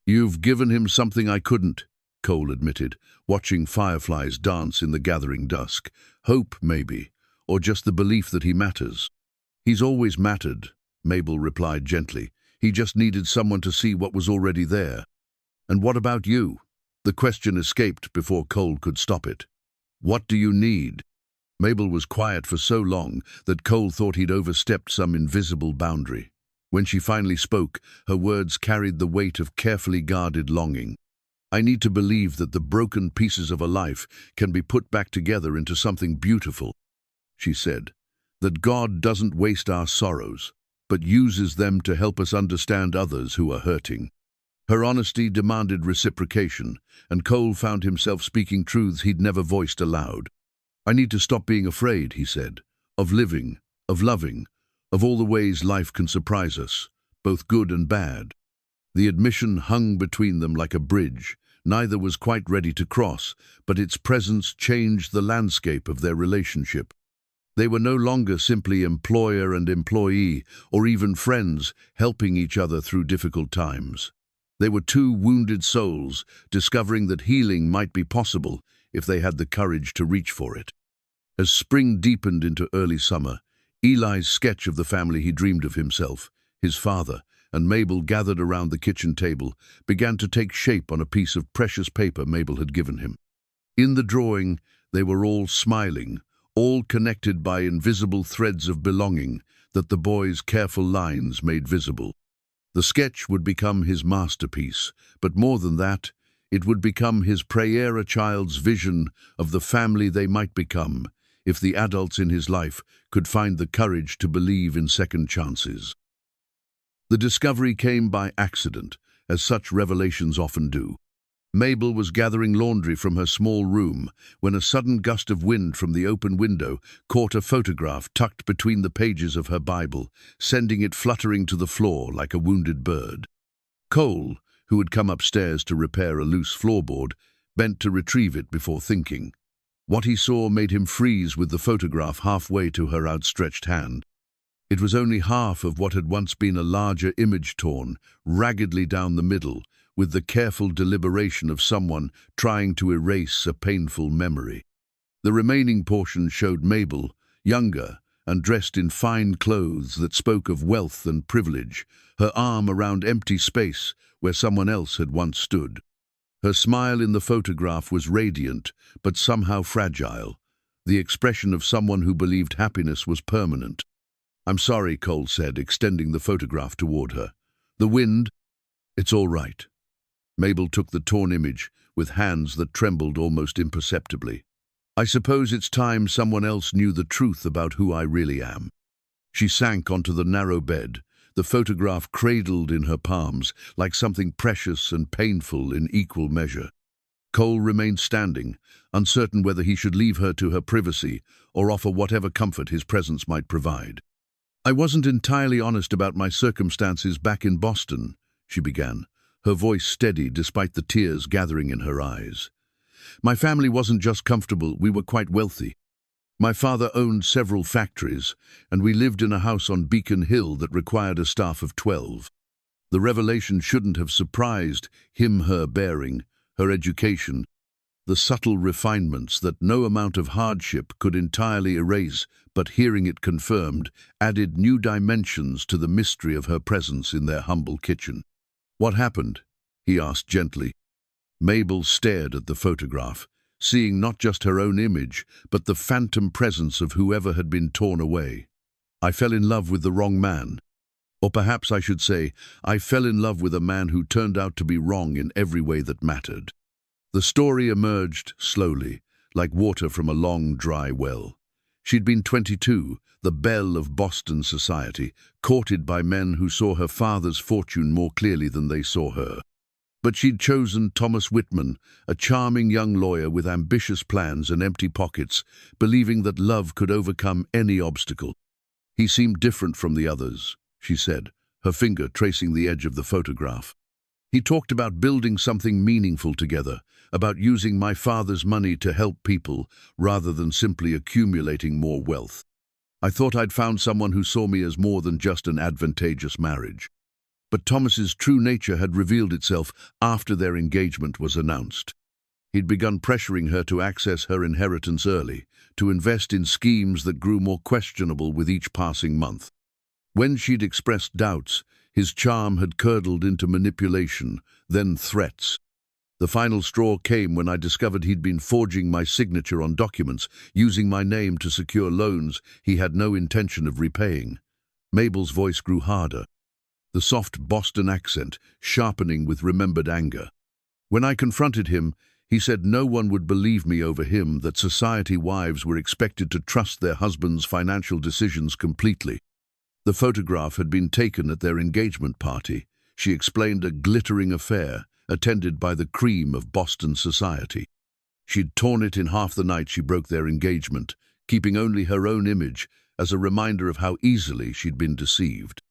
"You've given him something I couldn't," Cole admitted, watching fireflies dance in the gathering dusk. "Hope, maybe, or just the belief that he matters." "He's always mattered," Mabel replied gently. "He just needed someone to see what was already there." "And what about you?" The question escaped before Cole could stop it. "What do you need?" Mabel was quiet for so long that Cole thought he'd overstepped some invisible boundary. When she finally spoke, her words carried the weight of carefully guarded longing. "I need to believe that the broken pieces of a life can be put back together into something beautiful," she said. "That God doesn't waste our sorrows, but uses them to help us understand others who are hurting." Her honesty demanded reciprocation, and Cole found himself speaking truths he'd never voiced aloud. "I need to stop being afraid," he said, "of living, of loving, of all the ways life can surprise us, both good and bad." The admission hung between them like a bridge. Neither was quite ready to cross, but its presence changed the landscape of their relationship. They were no longer simply employer and employee, or even friends, helping each other through difficult times. They were two wounded souls, discovering that healing might be possible if they had the courage to reach for it. As spring deepened into early summer, Eli's sketch of the family he dreamed of himself, his father, and Mabel gathered around the kitchen table, began to take shape on a piece of precious paper Mabel had given him. In the drawing, they were all smiling, all connected by invisible threads of belonging that the boy's careful lines made visible. The sketch would become his masterpiece, but more than that, it would become his prayer, a child's vision of the family they might become if the adults in his life could find the courage to believe in second chances. The discovery came by accident, as such revelations often do. Mabel was gathering laundry from her small room when a sudden gust of wind from the open window caught a photograph tucked between the pages of her Bible, sending it fluttering to the floor like a wounded bird. Cole, who had come upstairs to repair a loose floorboard, bent to retrieve it before thinking. What he saw made him freeze with the photograph halfway to her outstretched hand. It was only half of what had once been a larger image, torn raggedly down the middle, with the careful deliberation of someone trying to erase a painful memory. The remaining portion showed Mabel, younger and dressed in fine clothes that spoke of wealth and privilege, her arm around empty space where someone else had once stood. Her smile in the photograph was radiant, but somehow fragile, the expression of someone who believed happiness was permanent. "I'm sorry," Cole said, extending the photograph toward her. "The wind—" "It's all right." Mabel took the torn image, with hands that trembled almost imperceptibly. "I suppose it's time someone else knew the truth about who I really am." She sank onto the narrow bed, the photograph cradled in her palms like something precious and painful in equal measure. Cole remained standing, uncertain whether he should leave her to her privacy or offer whatever comfort his presence might provide. "I wasn't entirely honest about my circumstances back in Boston," she began, her voice steady despite the tears gathering in her eyes. "My family wasn't just comfortable, we were quite wealthy. My father owned several factories, and we lived in a house on Beacon Hill that required a staff of 12. The revelation shouldn't have surprised him, her bearing, her education, the subtle refinements that no amount of hardship could entirely erase, but hearing it confirmed added new dimensions to the mystery of her presence in their humble kitchen. "What happened?" he asked gently. Mabel stared at the photograph, seeing not just her own image, but the phantom presence of whoever had been torn away. "I fell in love with the wrong man. Or perhaps I should say, I fell in love with a man who turned out to be wrong in every way that mattered." The story emerged slowly, like water from a long, dry well. She'd been 22, the belle of Boston society, courted by men who saw her father's fortune more clearly than they saw her. But she'd chosen Thomas Whitman, a charming young lawyer with ambitious plans and empty pockets, believing that love could overcome any obstacle. "He seemed different from the others," she said, her finger tracing the edge of the photograph. "He talked about building something meaningful together, about using my father's money to help people rather than simply accumulating more wealth. I thought I'd found someone who saw me as more than just an advantageous marriage." But Thomas's true nature had revealed itself after their engagement was announced. He'd begun pressuring her to access her inheritance early, to invest in schemes that grew more questionable with each passing month. When she'd expressed doubts, his charm had curdled into manipulation, then threats. "The final straw came when I discovered he'd been forging my signature on documents, using my name to secure loans he had no intention of repaying." Mabel's voice grew harder, the soft Boston accent sharpening with remembered anger. "When I confronted him, he said no one would believe me over him, that society wives were expected to trust their husbands' financial decisions completely." The photograph had been taken at their engagement party. She explained, a glittering affair, attended by the cream of Boston society. She'd torn it in half the night she broke their engagement, keeping only her own image as a reminder of how easily she'd been deceived.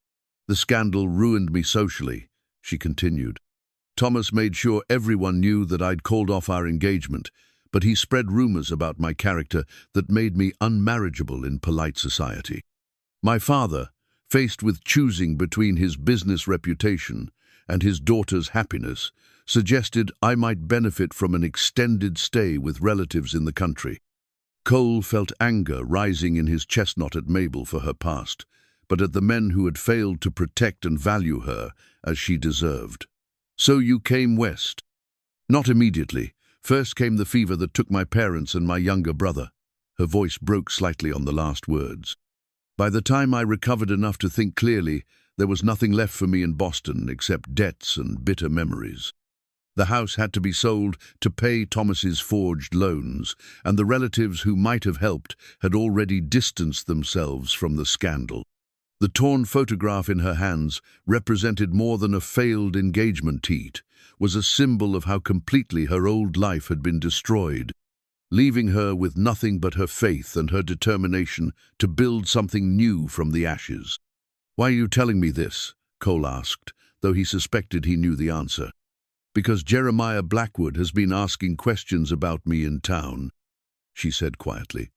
"The scandal ruined me socially," she continued. "Thomas made sure everyone knew that I'd called off our engagement, but he spread rumors about my character that made me unmarriageable in polite society. My father, faced with choosing between his business reputation and his daughter's happiness, suggested I might benefit from an extended stay with relatives in the country." Cole felt anger rising in his chest, not at Mabel for her past, but at the men who had failed to protect and value her as she deserved. "So you came west?" "Not immediately. First came the fever that took my parents and my younger brother." Her voice broke slightly on the last words. "By the time I recovered enough to think clearly, there was nothing left for me in Boston except debts and bitter memories. The house had to be sold to pay Thomas's forged loans, and the relatives who might have helped had already distanced themselves from the scandal." The torn photograph in her hands represented more than a failed engagement teat, was a symbol of how completely her old life had been destroyed, leaving her with nothing but her faith and her determination to build something new from the ashes. "Why are you telling me this?" Cole asked, though he suspected he knew the answer. "Because Jeremiah Blackwood has been asking questions about me in town," she said quietly.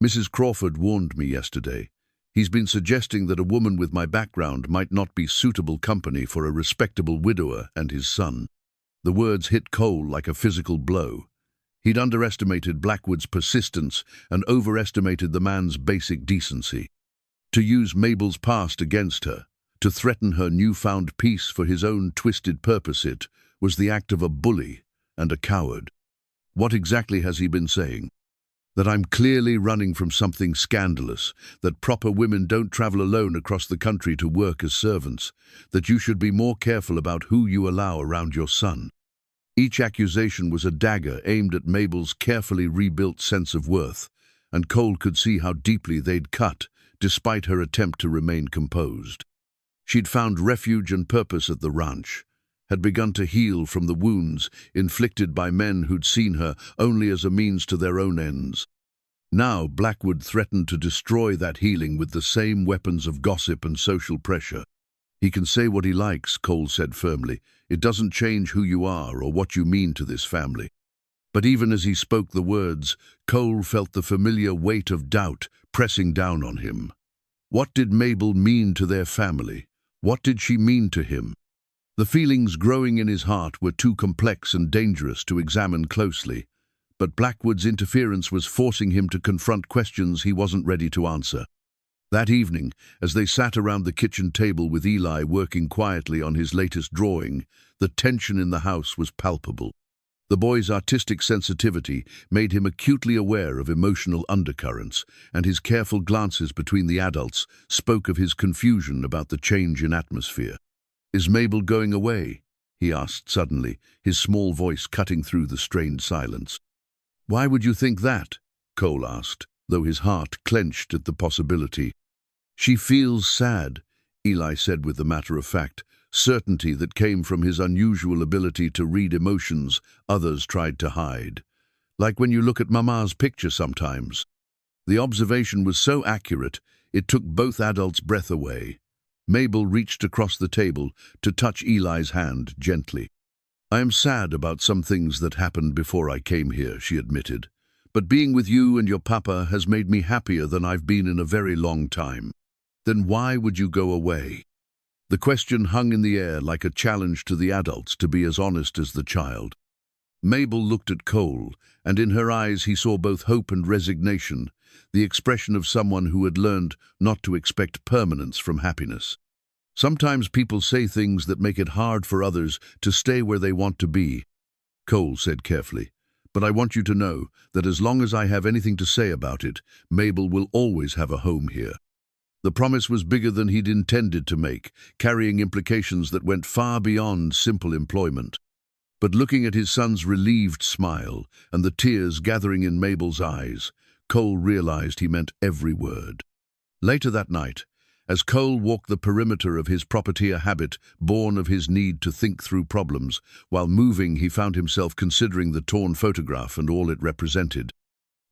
"Mrs. Crawford warned me yesterday. He's been suggesting that a woman with my background might not be suitable company for a respectable widower and his son." The words hit Cole like a physical blow. He'd underestimated Blackwood's persistence and overestimated the man's basic decency. To use Mabel's past against her, to threaten her newfound peace for his own twisted purpose, it was the act of a bully and a coward. "What exactly has he been saying?" "That I'm clearly running from something scandalous, that proper women don't travel alone across the country to work as servants, that you should be more careful about who you allow around your son." Each accusation was a dagger aimed at Mabel's carefully rebuilt sense of worth, and Cole could see how deeply they'd cut, despite her attempt to remain composed. She'd found refuge and purpose at the ranch, had begun to heal from the wounds inflicted by men who'd seen her only as a means to their own ends. Now Blackwood threatened to destroy that healing with the same weapons of gossip and social pressure. "He can say what he likes," Cole said firmly. "It doesn't change who you are or what you mean to this family." But even as he spoke the words, Cole felt the familiar weight of doubt pressing down on him. What did Mabel mean to their family? What did she mean to him? The feelings growing in his heart were too complex and dangerous to examine closely, but Blackwood's interference was forcing him to confront questions he wasn't ready to answer. That evening, as they sat around the kitchen table with Eli working quietly on his latest drawing, the tension in the house was palpable. The boy's artistic sensitivity made him acutely aware of emotional undercurrents, and his careful glances between the adults spoke of his confusion about the change in atmosphere. "Is Mabel going away?" he asked suddenly, his small voice cutting through the strained silence. "Why would you think that?" Cole asked, though his heart clenched at the possibility. "She feels sad," Eli said with the matter-of-fact certainty that came from his unusual ability to read emotions others tried to hide. "Like when you look at Mama's picture sometimes." The observation was so accurate, it took both adults' breath away. Mabel reached across the table to touch Eli's hand gently. "I am sad about some things that happened before I came here," she admitted. "But being with you and your papa has made me happier than I've been in a very long time." "Then why would you go away?" The question hung in the air like a challenge to the adults to be as honest as the child. Mabel looked at Cole, and in her eyes he saw both hope and resignation, the expression of someone who had learned not to expect permanence from happiness. "Sometimes people say things that make it hard for others to stay where they want to be," Cole said carefully. "But I want you to know that as long as I have anything to say about it, Mabel will always have a home here." The promise was bigger than he'd intended to make, carrying implications that went far beyond simple employment. But looking at his son's relieved smile and the tears gathering in Mabel's eyes, Cole realized he meant every word. Later that night, as Cole walked the perimeter of his propertier habit, born of his need to think through problems, while moving he found himself considering the torn photograph and all it represented.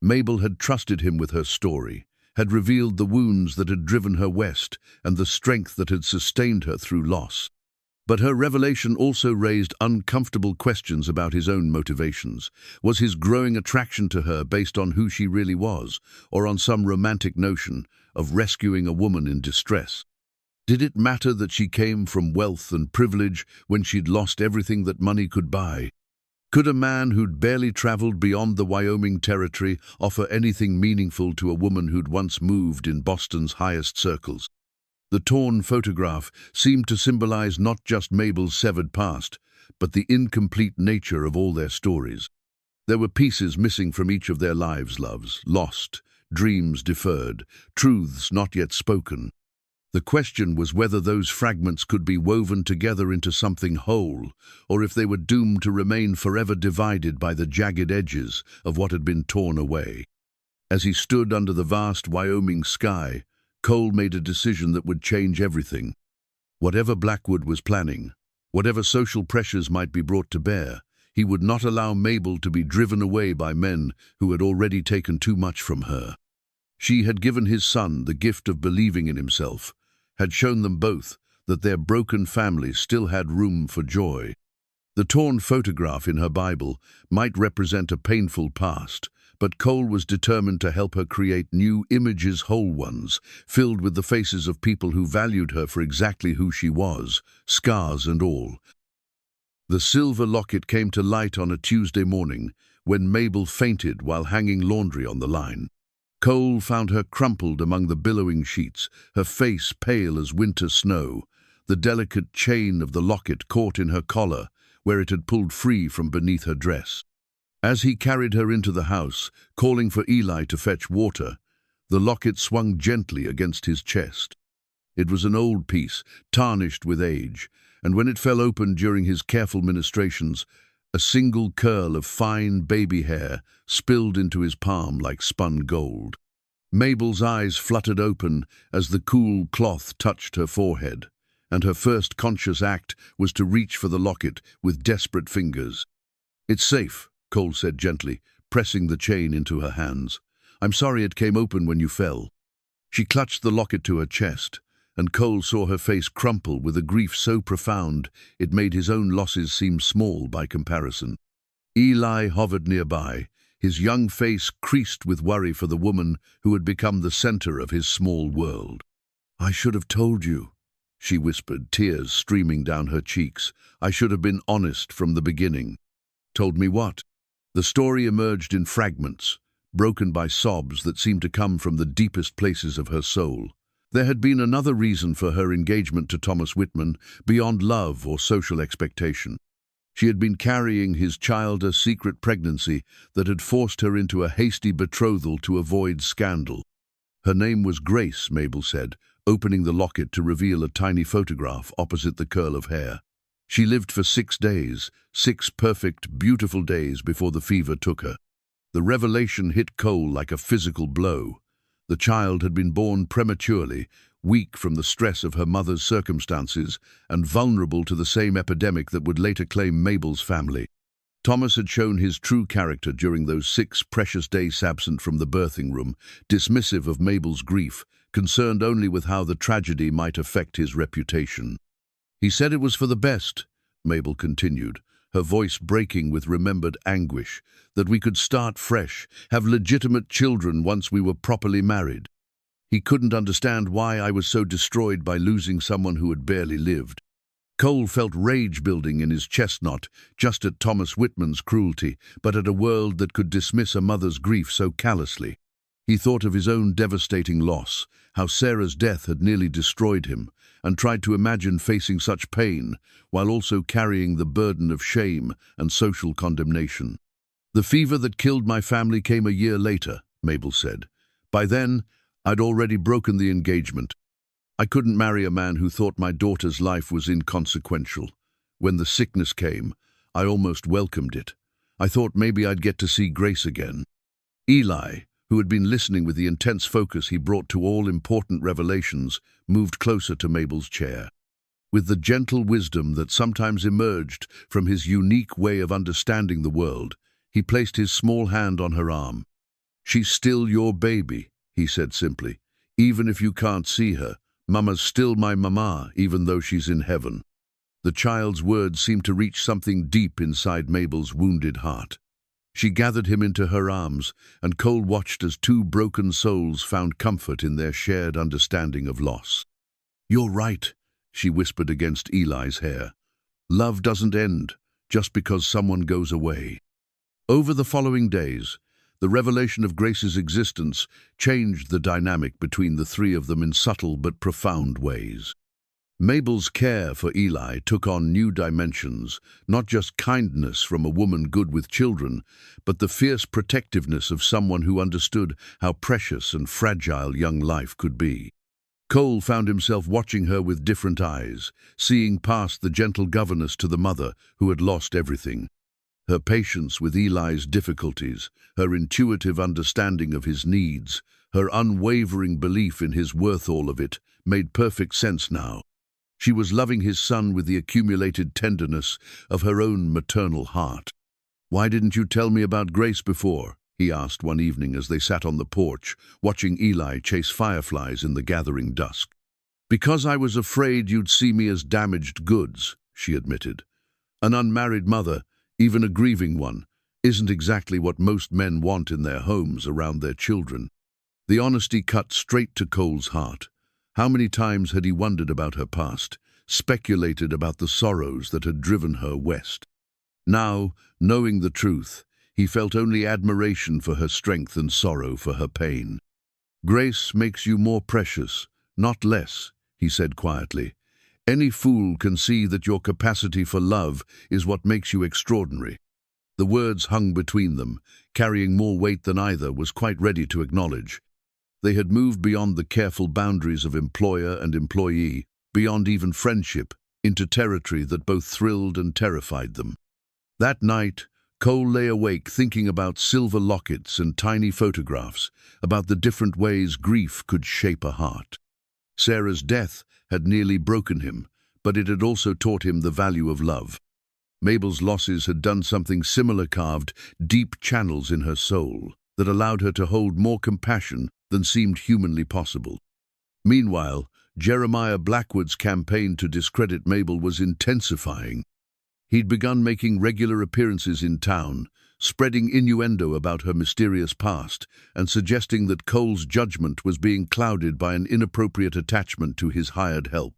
Mabel had trusted him with her story, had revealed the wounds that had driven her west and the strength that had sustained her through loss. But her revelation also raised uncomfortable questions about his own motivations. Was his growing attraction to her based on who she really was, or on some romantic notion of rescuing a woman in distress? Did it matter that she came from wealth and privilege when she'd lost everything that money could buy? Could a man who'd barely traveled beyond the Wyoming territory offer anything meaningful to a woman who'd once moved in Boston's highest circles? The torn photograph seemed to symbolize not just Mabel's severed past, but the incomplete nature of all their stories. There were pieces missing from each of their lives' loves, lost, dreams deferred, truths not yet spoken. The question was whether those fragments could be woven together into something whole, or if they were doomed to remain forever divided by the jagged edges of what had been torn away. As he stood under the vast Wyoming sky, Cole made a decision that would change everything. Whatever Blackwood was planning, whatever social pressures might be brought to bear, he would not allow Mabel to be driven away by men who had already taken too much from her. She had given his son the gift of believing in himself, had shown them both that their broken family still had room for joy. The torn photograph in her Bible might represent a painful past, but Cole was determined to help her create new images, whole ones, filled with the faces of people who valued her for exactly who she was, scars and all. The silver locket came to light on a Tuesday morning when Mabel fainted while hanging laundry on the line. Cole found her crumpled among the billowing sheets, her face pale as winter snow, the delicate chain of the locket caught in her collar, where it had pulled free from beneath her dress. As he carried her into the house, calling for Eli to fetch water, the locket swung gently against his chest. It was an old piece, tarnished with age, and when it fell open during his careful ministrations, A single curl of fine baby hair spilled into his palm like spun gold. Mabel's eyes fluttered open as the cool cloth touched her forehead, and her first conscious act was to reach for the locket with desperate fingers. "It's safe," Cole said gently, pressing the chain into her hands. "I'm sorry it came open when you fell." She clutched the locket to her chest, and Cole saw her face crumple with a grief so profound it made his own losses seem small by comparison. Eli hovered nearby, his young face creased with worry for the woman who had become the center of his small world. "I should have told you," she whispered, tears streaming down her cheeks. "I should have been honest from the beginning." "Told me what?" The story emerged in fragments, broken by sobs that seemed to come from the deepest places of her soul. There had been another reason for her engagement to Thomas Whitman, beyond love or social expectation. She had been carrying his child a secret pregnancy that had forced her into a hasty betrothal to avoid scandal. Her name was Grace, Mabel said, opening the locket to reveal a tiny photograph opposite the curl of hair. She lived for 6 days, 6 perfect, beautiful days before the fever took her. The revelation hit Cole like a physical blow. The child had been born prematurely, weak from the stress of her mother's circumstances, and vulnerable to the same epidemic that would later claim Mabel's family. Thomas had shown his true character during those 6 precious days absent from the birthing room, dismissive of Mabel's grief, concerned only with how the tragedy might affect his reputation. "He said it was for the best," Mabel continued, her voice breaking with remembered anguish, "that we could start fresh, have legitimate children once we were properly married. He couldn't understand why I was so destroyed by losing someone who had barely lived." Cole felt rage building in his chest, not just at Thomas Whitman's cruelty, but at a world that could dismiss a mother's grief so callously. He thought of his own devastating loss, how Sarah's death had nearly destroyed him, and tried to imagine facing such pain while also carrying the burden of shame and social condemnation. "The fever that killed my family came a year later," Mabel said. "By then, I'd already broken the engagement. I couldn't marry a man who thought my daughter's life was inconsequential. When the sickness came, I almost welcomed it. I thought maybe I'd get to see Grace again." Eli, who had been listening with the intense focus he brought to all important revelations, moved closer to Mabel's chair. With the gentle wisdom that sometimes emerged from his unique way of understanding the world, he placed his small hand on her arm. "She's still your baby," he said simply. "Even if you can't see her, Mama's still my mama, even though she's in heaven." The child's words seemed to reach something deep inside Mabel's wounded heart. She gathered him into her arms, and Cole watched as 2 broken souls found comfort in their shared understanding of loss. "You're right," she whispered against Eli's hair. "Love doesn't end just because someone goes away." Over the following days, the revelation of Grace's existence changed the dynamic between the 3 of them in subtle but profound ways. Mabel's care for Eli took on new dimensions, not just kindness from a woman good with children, but the fierce protectiveness of someone who understood how precious and fragile young life could be. Cole found himself watching her with different eyes, seeing past the gentle governess to the mother who had lost everything. Her patience with Eli's difficulties, her intuitive understanding of his needs, her unwavering belief in his worth, all of it, made perfect sense now. She was loving his son with the accumulated tenderness of her own maternal heart. "Why didn't you tell me about Grace before?" he asked one evening as they sat on the porch, watching Eli chase fireflies in the gathering dusk. "Because I was afraid you'd see me as damaged goods," she admitted. "An unmarried mother, even a grieving one, isn't exactly what most men want in their homes around their children." The honesty cut straight to Cole's heart. How many times had he wondered about her past, speculated about the sorrows that had driven her west? Now, knowing the truth, he felt only admiration for her strength and sorrow for her pain. "Grace makes you more precious, not less," he said quietly. "Any fool can see that your capacity for love is what makes you extraordinary." The words hung between them, carrying more weight than either was quite ready to acknowledge. They had moved beyond the careful boundaries of employer and employee, beyond even friendship, into territory that both thrilled and terrified them. That night, Cole lay awake thinking about silver lockets and tiny photographs, about the different ways grief could shape a heart. Sarah's death had nearly broken him, but it had also taught him the value of love. Mabel's losses had done something similar, carved deep channels in her soul that allowed her to hold more compassion than seemed humanly possible. Meanwhile, Jeremiah Blackwood's campaign to discredit Mabel was intensifying. He'd begun making regular appearances in town, spreading innuendo about her mysterious past and suggesting that Cole's judgment was being clouded by an inappropriate attachment to his hired help.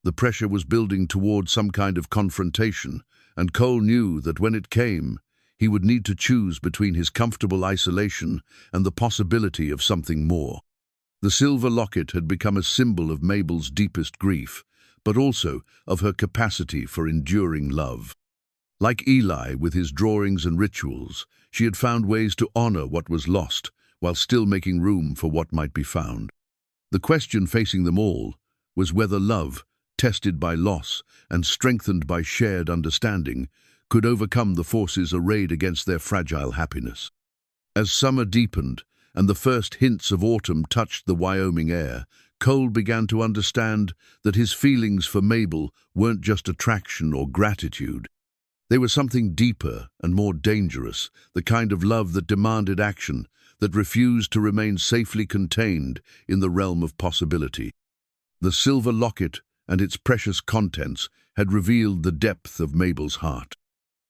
The pressure was building toward some kind of confrontation, and Cole knew that when it came, he would need to choose between his comfortable isolation and the possibility of something more. The silver locket had become a symbol of Mabel's deepest grief, but also of her capacity for enduring love. Like Eli with his drawings and rituals, she had found ways to honor what was lost while still making room for what might be found. The question facing them all was whether love, tested by loss and strengthened by shared understanding, could overcome the forces arrayed against their fragile happiness. As summer deepened and the first hints of autumn touched the Wyoming air, Cole began to understand that his feelings for Mabel weren't just attraction or gratitude. They were something deeper and more dangerous, the kind of love that demanded action, that refused to remain safely contained in the realm of possibility. The silver locket and its precious contents had revealed the depth of Mabel's heart.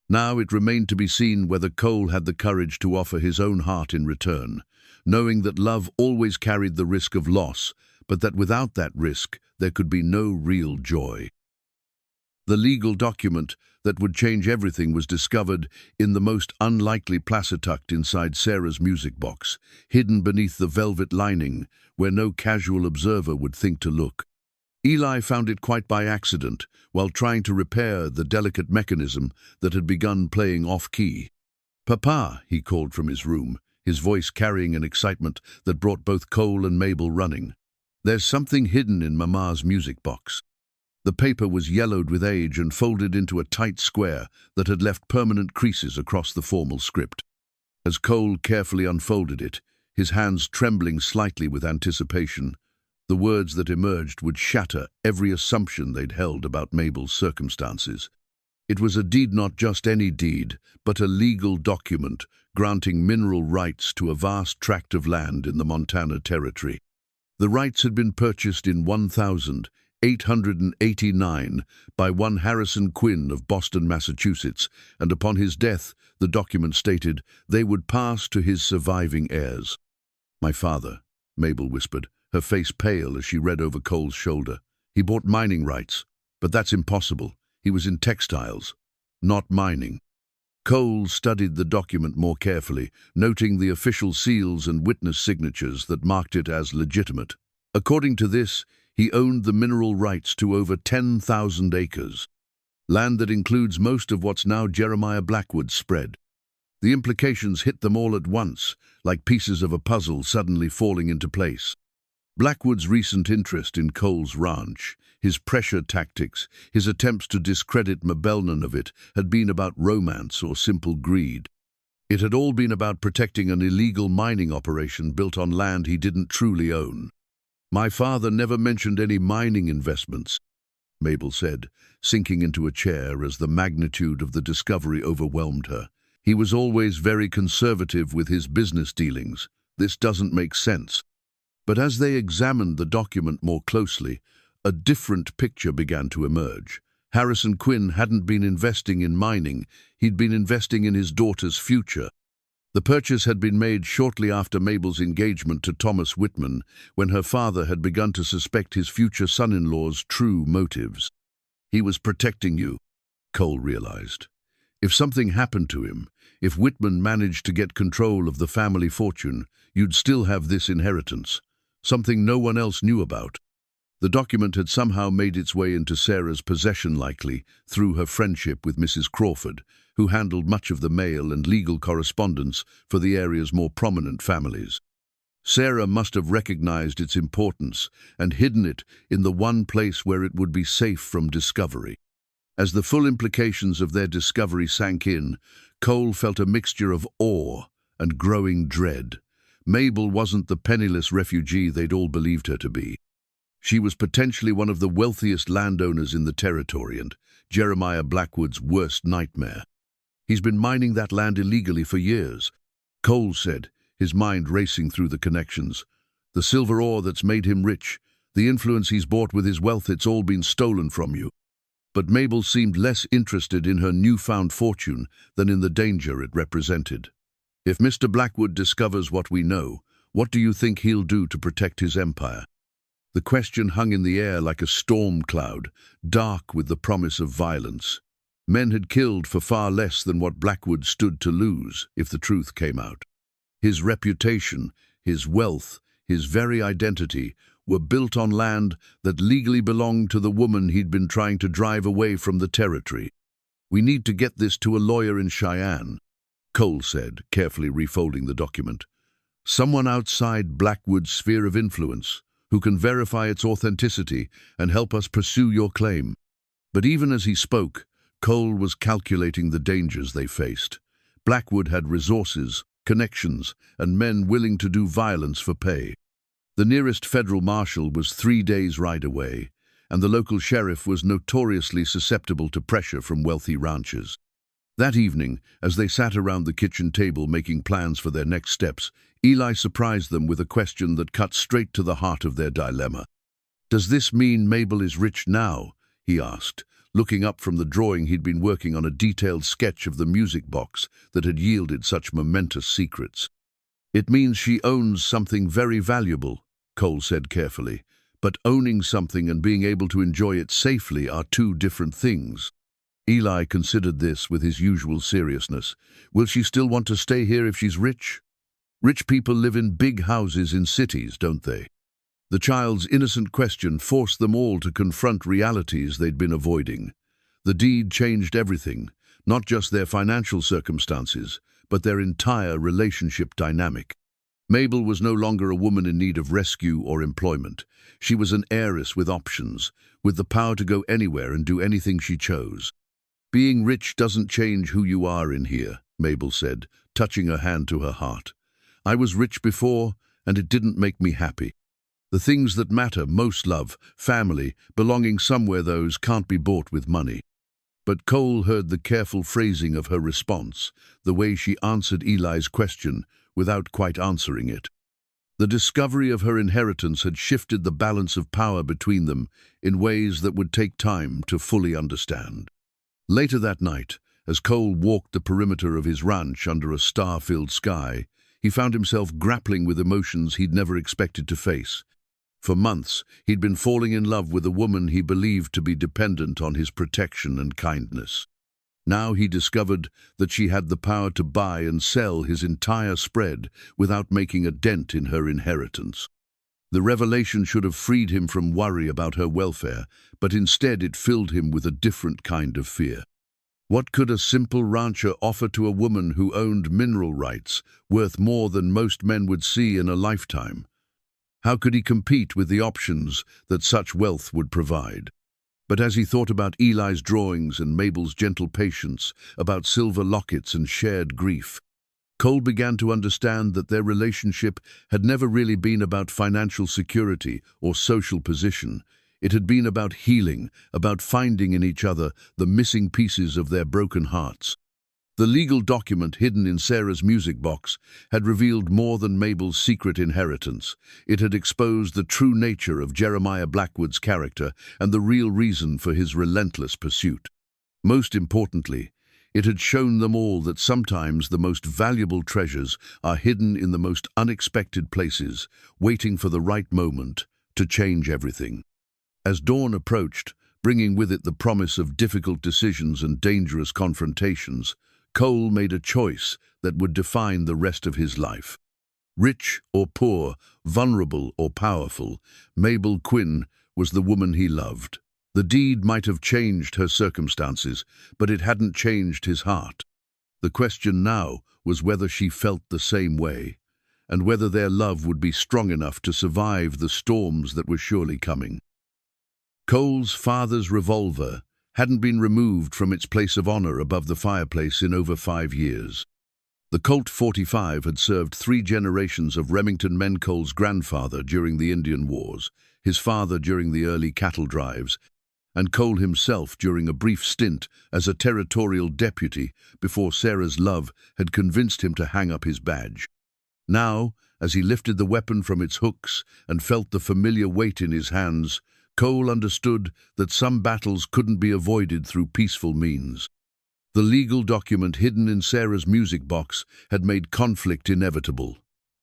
Now it remained to be seen whether Cole had the courage to offer his own heart in return, knowing that love always carried the risk of loss, but that without that risk there could be no real joy. The legal document that would change everything was discovered in the most unlikely placer tucked inside Sarah's music box, hidden beneath the velvet lining where no casual observer would think to look. Eli found it quite by accident while trying to repair the delicate mechanism that had begun playing off-key. "Papa," he called from his room, his voice carrying an excitement that brought both Cole and Mabel running. "There's something hidden in Mama's music box." The paper was yellowed with age and folded into a tight square that had left permanent creases across the formal script. As Cole carefully unfolded it, his hands trembling slightly with anticipation, the words that emerged would shatter every assumption they'd held about Mabel's circumstances. It was a deed, not just any deed, but a legal document granting mineral rights to a vast tract of land in the Montana Territory. The rights had been purchased in 1889 by one Harrison Quinn of Boston, Massachusetts, and upon his death, the document stated, they would pass to his surviving heirs. "My father," Mabel whispered, her face pale as she read over Cole's shoulder. "He bought mining rights, but that's impossible. He was in textiles, not mining." Cole studied the document more carefully, noting the official seals and witness signatures that marked it as legitimate. According to this, he owned the mineral rights to over 10,000 acres, land that includes most of what's now Jeremiah Blackwood's spread. The implications hit them all at once, like pieces of a puzzle suddenly falling into place. Blackwood's recent interest in Cole's ranch, his pressure tactics, his attempts to discredit Mabel of it, had been about romance or simple greed. It had all been about protecting an illegal mining operation built on land he didn't truly own. "My father never mentioned any mining investments," Mabel said, sinking into a chair as the magnitude of the discovery overwhelmed her. "He was always very conservative with his business dealings. This doesn't make sense." But as they examined the document more closely, a different picture began to emerge. Harrison Quinn hadn't been investing in mining, he'd been investing in his daughter's future. The purchase had been made shortly after Mabel's engagement to Thomas Whitman, when her father had begun to suspect his future son-in-law's true motives. "He was protecting you," Cole realized. "If something happened to him, if Whitman managed to get control of the family fortune, you'd still have this inheritance, something no one else knew about." The document had somehow made its way into Sarah's possession, likely through her friendship with Mrs. Crawford, who handled much of the mail and legal correspondence for the area's more prominent families. Sarah must have recognized its importance and hidden it in the one place where it would be safe from discovery. As the full implications of their discovery sank in, Cole felt a mixture of awe and growing dread. Mabel wasn't the penniless refugee they'd all believed her to be. She was potentially one of the wealthiest landowners in the territory and Jeremiah Blackwood's worst nightmare. He's been mining that land illegally for years, Cole said, his mind racing through the connections. The silver ore that's made him rich, the influence he's bought with his wealth, it's all been stolen from you. But Mabel seemed less interested in her newfound fortune than in the danger it represented. If Mr. Blackwood discovers what we know, what do you think he'll do to protect his empire? The question hung in the air like a storm cloud, dark with the promise of violence. Men had killed for far less than what Blackwood stood to lose if the truth came out. His reputation, his wealth, his very identity were built on land that legally belonged to the woman he'd been trying to drive away from the territory. We need to get this to a lawyer in Cheyenne, Cole said, carefully refolding the document. Someone outside Blackwood's sphere of influence, who can verify its authenticity and help us pursue your claim. But even as he spoke, Cole was calculating the dangers they faced. Blackwood had resources, connections, and men willing to do violence for pay. The nearest federal marshal was 3 days' ride away, and the local sheriff was notoriously susceptible to pressure from wealthy ranchers. That evening, as they sat around the kitchen table making plans for their next steps, Eli surprised them with a question that cut straight to the heart of their dilemma. "Does this mean Mabel is rich now?" he asked, looking up from the drawing he'd been working on, a detailed sketch of the music box that had yielded such momentous secrets. "It means she owns something very valuable," Cole said carefully, "but owning something and being able to enjoy it safely are two different things." Eli considered this with his usual seriousness. "Will she still want to stay here if she's rich? Rich people live in big houses in cities, don't they?" The child's innocent question forced them all to confront realities they'd been avoiding. The deed changed everything, not just their financial circumstances, but their entire relationship dynamic. Mabel was no longer a woman in need of rescue or employment. She was an heiress with options, with the power to go anywhere and do anything she chose. "Being rich doesn't change who you are in here," Mabel said, touching her hand to her heart. "I was rich before, and it didn't make me happy. The things that matter most, love, family, belonging somewhere, those can't be bought with money." But Cole heard the careful phrasing of her response, the way she answered Eli's question without quite answering it. The discovery of her inheritance had shifted the balance of power between them in ways that would take time to fully understand. Later that night, as Cole walked the perimeter of his ranch under a star-filled sky, he found himself grappling with emotions he'd never expected to face. For months, he'd been falling in love with a woman he believed to be dependent on his protection and kindness. Now he discovered that she had the power to buy and sell his entire spread without making a dent in her inheritance. The revelation should have freed him from worry about her welfare, but instead it filled him with a different kind of fear. What could a simple rancher offer to a woman who owned mineral rights, worth more than most men would see in a lifetime? How could he compete with the options that such wealth would provide? But as he thought about Eli's drawings and Mabel's gentle patience, about silver lockets and shared grief, Cole began to understand that their relationship had never really been about financial security or social position. It had been about healing, about finding in each other the missing pieces of their broken hearts. The legal document hidden in Sarah's music box had revealed more than Mabel's secret inheritance. It had exposed the true nature of Jeremiah Blackwood's character and the real reason for his relentless pursuit. Most importantly, it had shown them all that sometimes the most valuable treasures are hidden in the most unexpected places, waiting for the right moment to change everything. As dawn approached, bringing with it the promise of difficult decisions and dangerous confrontations, Cole made a choice that would define the rest of his life. Rich or poor, vulnerable or powerful, Mabel Quinn was the woman he loved. The deed might have changed her circumstances, but it hadn't changed his heart. The question now was whether she felt the same way, and whether their love would be strong enough to survive the storms that were surely coming. Cole's father's revolver hadn't been removed from its place of honor above the fireplace in over 5 years. The Colt 45 had served 3 generations of Remington men. Cole's grandfather during the Indian Wars, his father during the early cattle drives, and Cole himself during a brief stint as a territorial deputy before Sarah's love had convinced him to hang up his badge. Now, as he lifted the weapon from its hooks and felt the familiar weight in his hands, Cole understood that some battles couldn't be avoided through peaceful means. The legal document hidden in Sarah's music box had made conflict inevitable.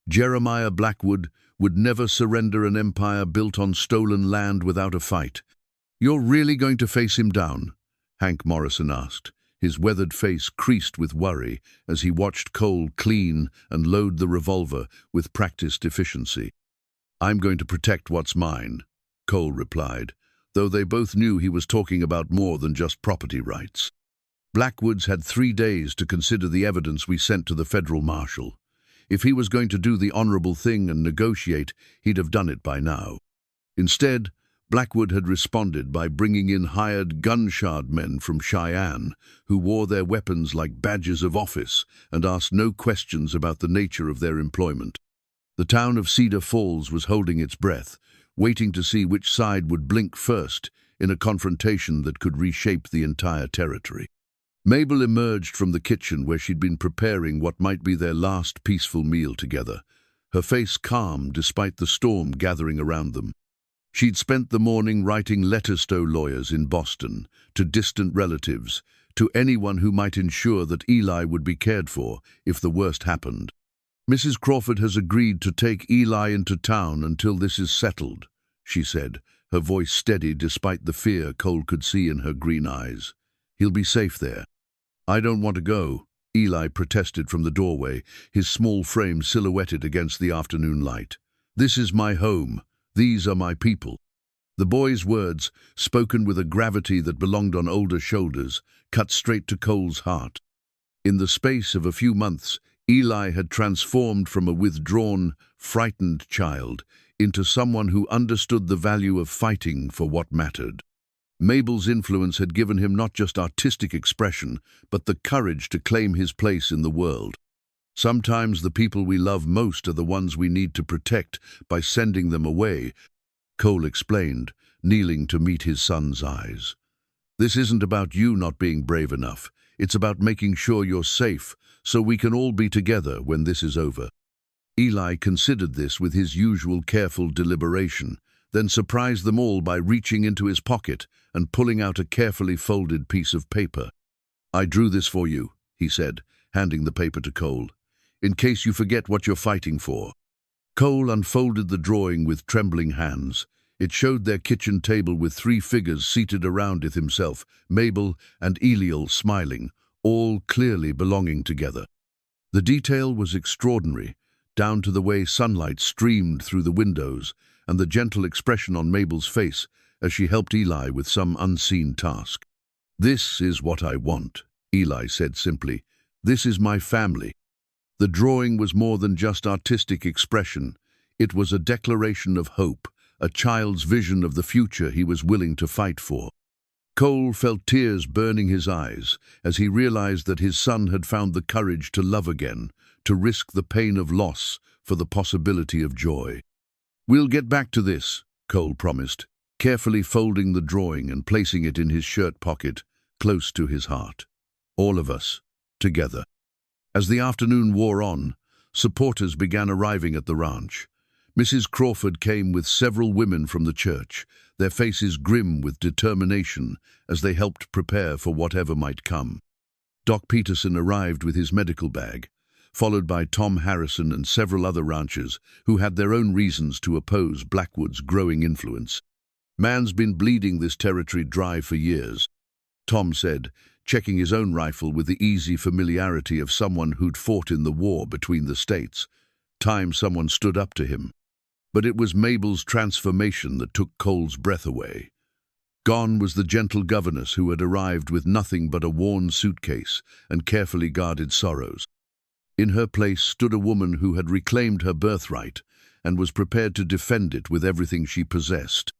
Jeremiah Blackwood would never surrender an empire built on stolen land without a fight. "You're really going to face him down?" Hank Morrison asked, his weathered face creased with worry as he watched Cole clean and load the revolver with practiced efficiency. "I'm going to protect what's mine," Cole replied, though they both knew he was talking about more than just property rights. "Blackwood's had 3 days to consider the evidence we sent to the federal marshal. If he was going to do the honorable thing and negotiate, he'd have done it by now. Instead, Blackwood had responded by bringing in hired gunshot men from Cheyenne who wore their weapons like badges of office and asked no questions about the nature of their employment. The town of Cedar Falls was holding its breath, waiting to see which side would blink first in a confrontation that could reshape the entire territory. Mabel emerged from the kitchen where she'd been preparing what might be their last peaceful meal together, her face calm despite the storm gathering around them. She'd spent the morning writing letters to lawyers in Boston, to distant relatives, to anyone who might ensure that Eli would be cared for if the worst happened. "Mrs. Crawford has agreed to take Eli into town until this is settled," she said, her voice steady despite the fear Cole could see in her green eyes. "He'll be safe there." "I don't want to go," Eli protested from the doorway, his small frame silhouetted against the afternoon light. "This is my home. These are my people." The boy's words, spoken with a gravity that belonged on older shoulders, cut straight to Cole's heart. In the space of a few months, Eli had transformed from a withdrawn, frightened child into someone who understood the value of fighting for what mattered. Mabel's influence had given him not just artistic expression, but the courage to claim his place in the world. "Sometimes the people we love most are the ones we need to protect by sending them away," Cole explained, kneeling to meet his son's eyes. "This isn't about you not being brave enough. It's about making sure you're safe, so we can all be together when this is over." Eli considered this with his usual careful deliberation, then surprised them all by reaching into his pocket and pulling out a carefully folded piece of paper. "I drew this for you," he said, handing the paper to Cole, "in case you forget what you're fighting for." Cole unfolded the drawing with trembling hands. It showed their kitchen table with 3 figures seated around it himself, Mabel and Eliel smiling, all clearly belonging together. The detail was extraordinary, down to the way sunlight streamed through the windows and the gentle expression on Mabel's face as she helped Eli with some unseen task. "This is what I want," Eli said simply. "This is my family." The drawing was more than just artistic expression. It was a declaration of hope, a child's vision of the future he was willing to fight for. Cole felt tears burning his eyes as he realized that his son had found the courage to love again, to risk the pain of loss for the possibility of joy. "We'll get back to this," Cole promised, carefully folding the drawing and placing it in his shirt pocket, close to his heart. "All of us, together." As the afternoon wore on, supporters began arriving at the ranch. Mrs. Crawford came with several women from the church, their faces grim with determination as they helped prepare for whatever might come. Doc Peterson arrived with his medical bag, followed by Tom Harrison and several other ranchers who had their own reasons to oppose Blackwood's growing influence. "Man's been bleeding this territory dry for years," Tom said, checking his own rifle with the easy familiarity of someone who'd fought in the war between the states. Time someone stood up to him. But it was Mabel's transformation that took Cole's breath away. Gone was the gentle governess who had arrived with nothing but a worn suitcase and carefully guarded sorrows. In her place stood a woman who had reclaimed her birthright and was prepared to defend it with everything she possessed.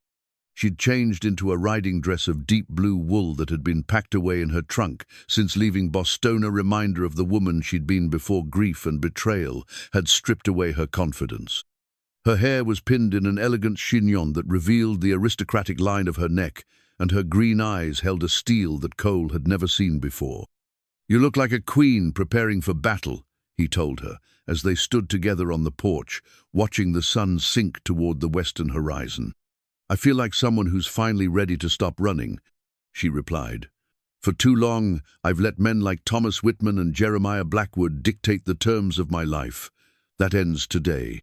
She'd changed into a riding dress of deep blue wool that had been packed away in her trunk since leaving Boston. A reminder of the woman she'd been before grief and betrayal had stripped away her confidence. Her hair was pinned in an elegant chignon that revealed the aristocratic line of her neck, and her green eyes held a steel that Cole had never seen before. "You look like a queen preparing for battle," he told her, as they stood together on the porch, watching the sun sink toward the western horizon. "I feel like someone who's finally ready to stop running," she replied. "For too long, I've let men like Thomas Whitman and Jeremiah Blackwood dictate the terms of my life. That ends today."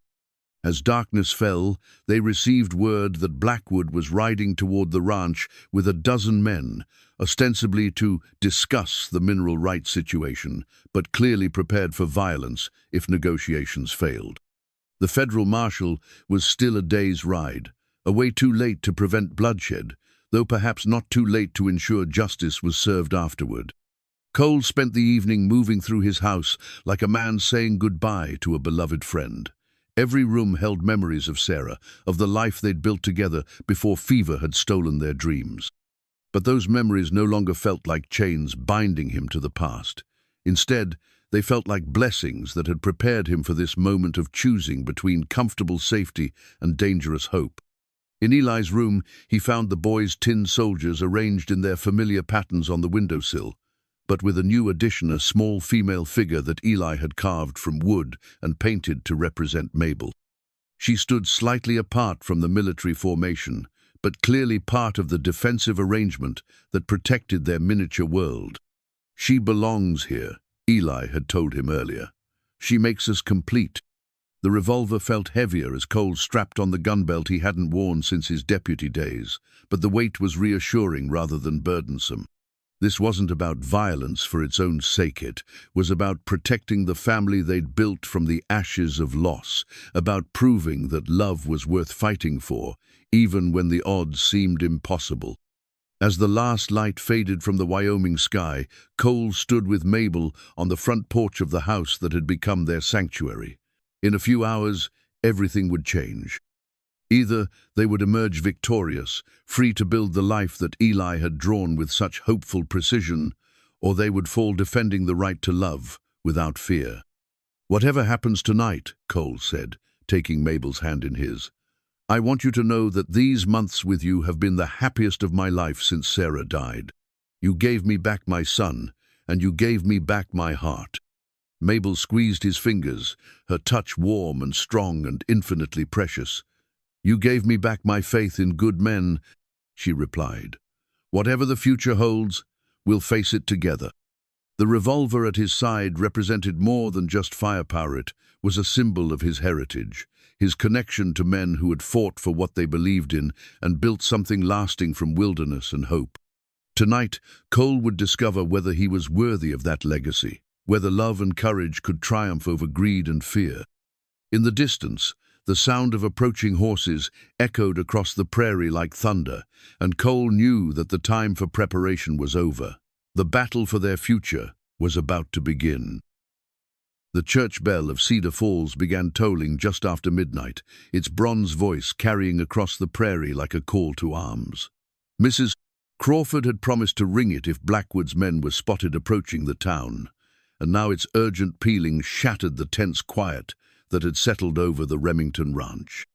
As darkness fell, they received word that Blackwood was riding toward the ranch with a dozen men, ostensibly to discuss the mineral rights situation, but clearly prepared for violence if negotiations failed. The federal marshal was still a day's ride, a way too late to prevent bloodshed, though perhaps not too late to ensure justice was served afterward. Cole spent the evening moving through his house like a man saying goodbye to a beloved friend. Every room held memories of Sarah, of the life they'd built together before fever had stolen their dreams. But those memories no longer felt like chains binding him to the past. Instead, they felt like blessings that had prepared him for this moment of choosing between comfortable safety and dangerous hope. In Eli's room, he found the boys' tin soldiers arranged in their familiar patterns on the windowsill, but with a new addition, a small female figure that Eli had carved from wood and painted to represent Mabel. She stood slightly apart from the military formation, but clearly part of the defensive arrangement that protected their miniature world. "She belongs here," Eli had told him earlier. "She makes us complete." The revolver felt heavier as Cole strapped on the gun belt he hadn't worn since his deputy days, but the weight was reassuring rather than burdensome. This wasn't about violence for its own sake, it was about protecting the family they'd built from the ashes of loss, about proving that love was worth fighting for, even when the odds seemed impossible. As the last light faded from the Wyoming sky, Cole stood with Mabel on the front porch of the house that had become their sanctuary. In a few hours, everything would change. Either they would emerge victorious, free to build the life that Eli had drawn with such hopeful precision, or they would fall defending the right to love without fear. "Whatever happens tonight," Cole said, taking Mabel's hand in his, "I want you to know that these months with you have been the happiest of my life since Sarah died. You gave me back my son, and you gave me back my heart." Mabel squeezed his fingers, her touch warm and strong and infinitely precious. "You gave me back my faith in good men," she replied. "Whatever the future holds, we'll face it together." The revolver at his side represented more than just firepower. It was a symbol of his heritage, his connection to men who had fought for what they believed in and built something lasting from wilderness and hope. Tonight, Cole would discover whether he was worthy of that legacy, whether love and courage could triumph over greed and fear. In the distance, the sound of approaching horses echoed across the prairie like thunder, and Cole knew that the time for preparation was over. The battle for their future was about to begin. The church bell of Cedar Falls began tolling just after midnight, its bronze voice carrying across the prairie like a call to arms. Mrs. Crawford had promised to ring it if Blackwood's men were spotted approaching the town, and now its urgent pealing shattered the tense quiet that had settled over the Remington ranch.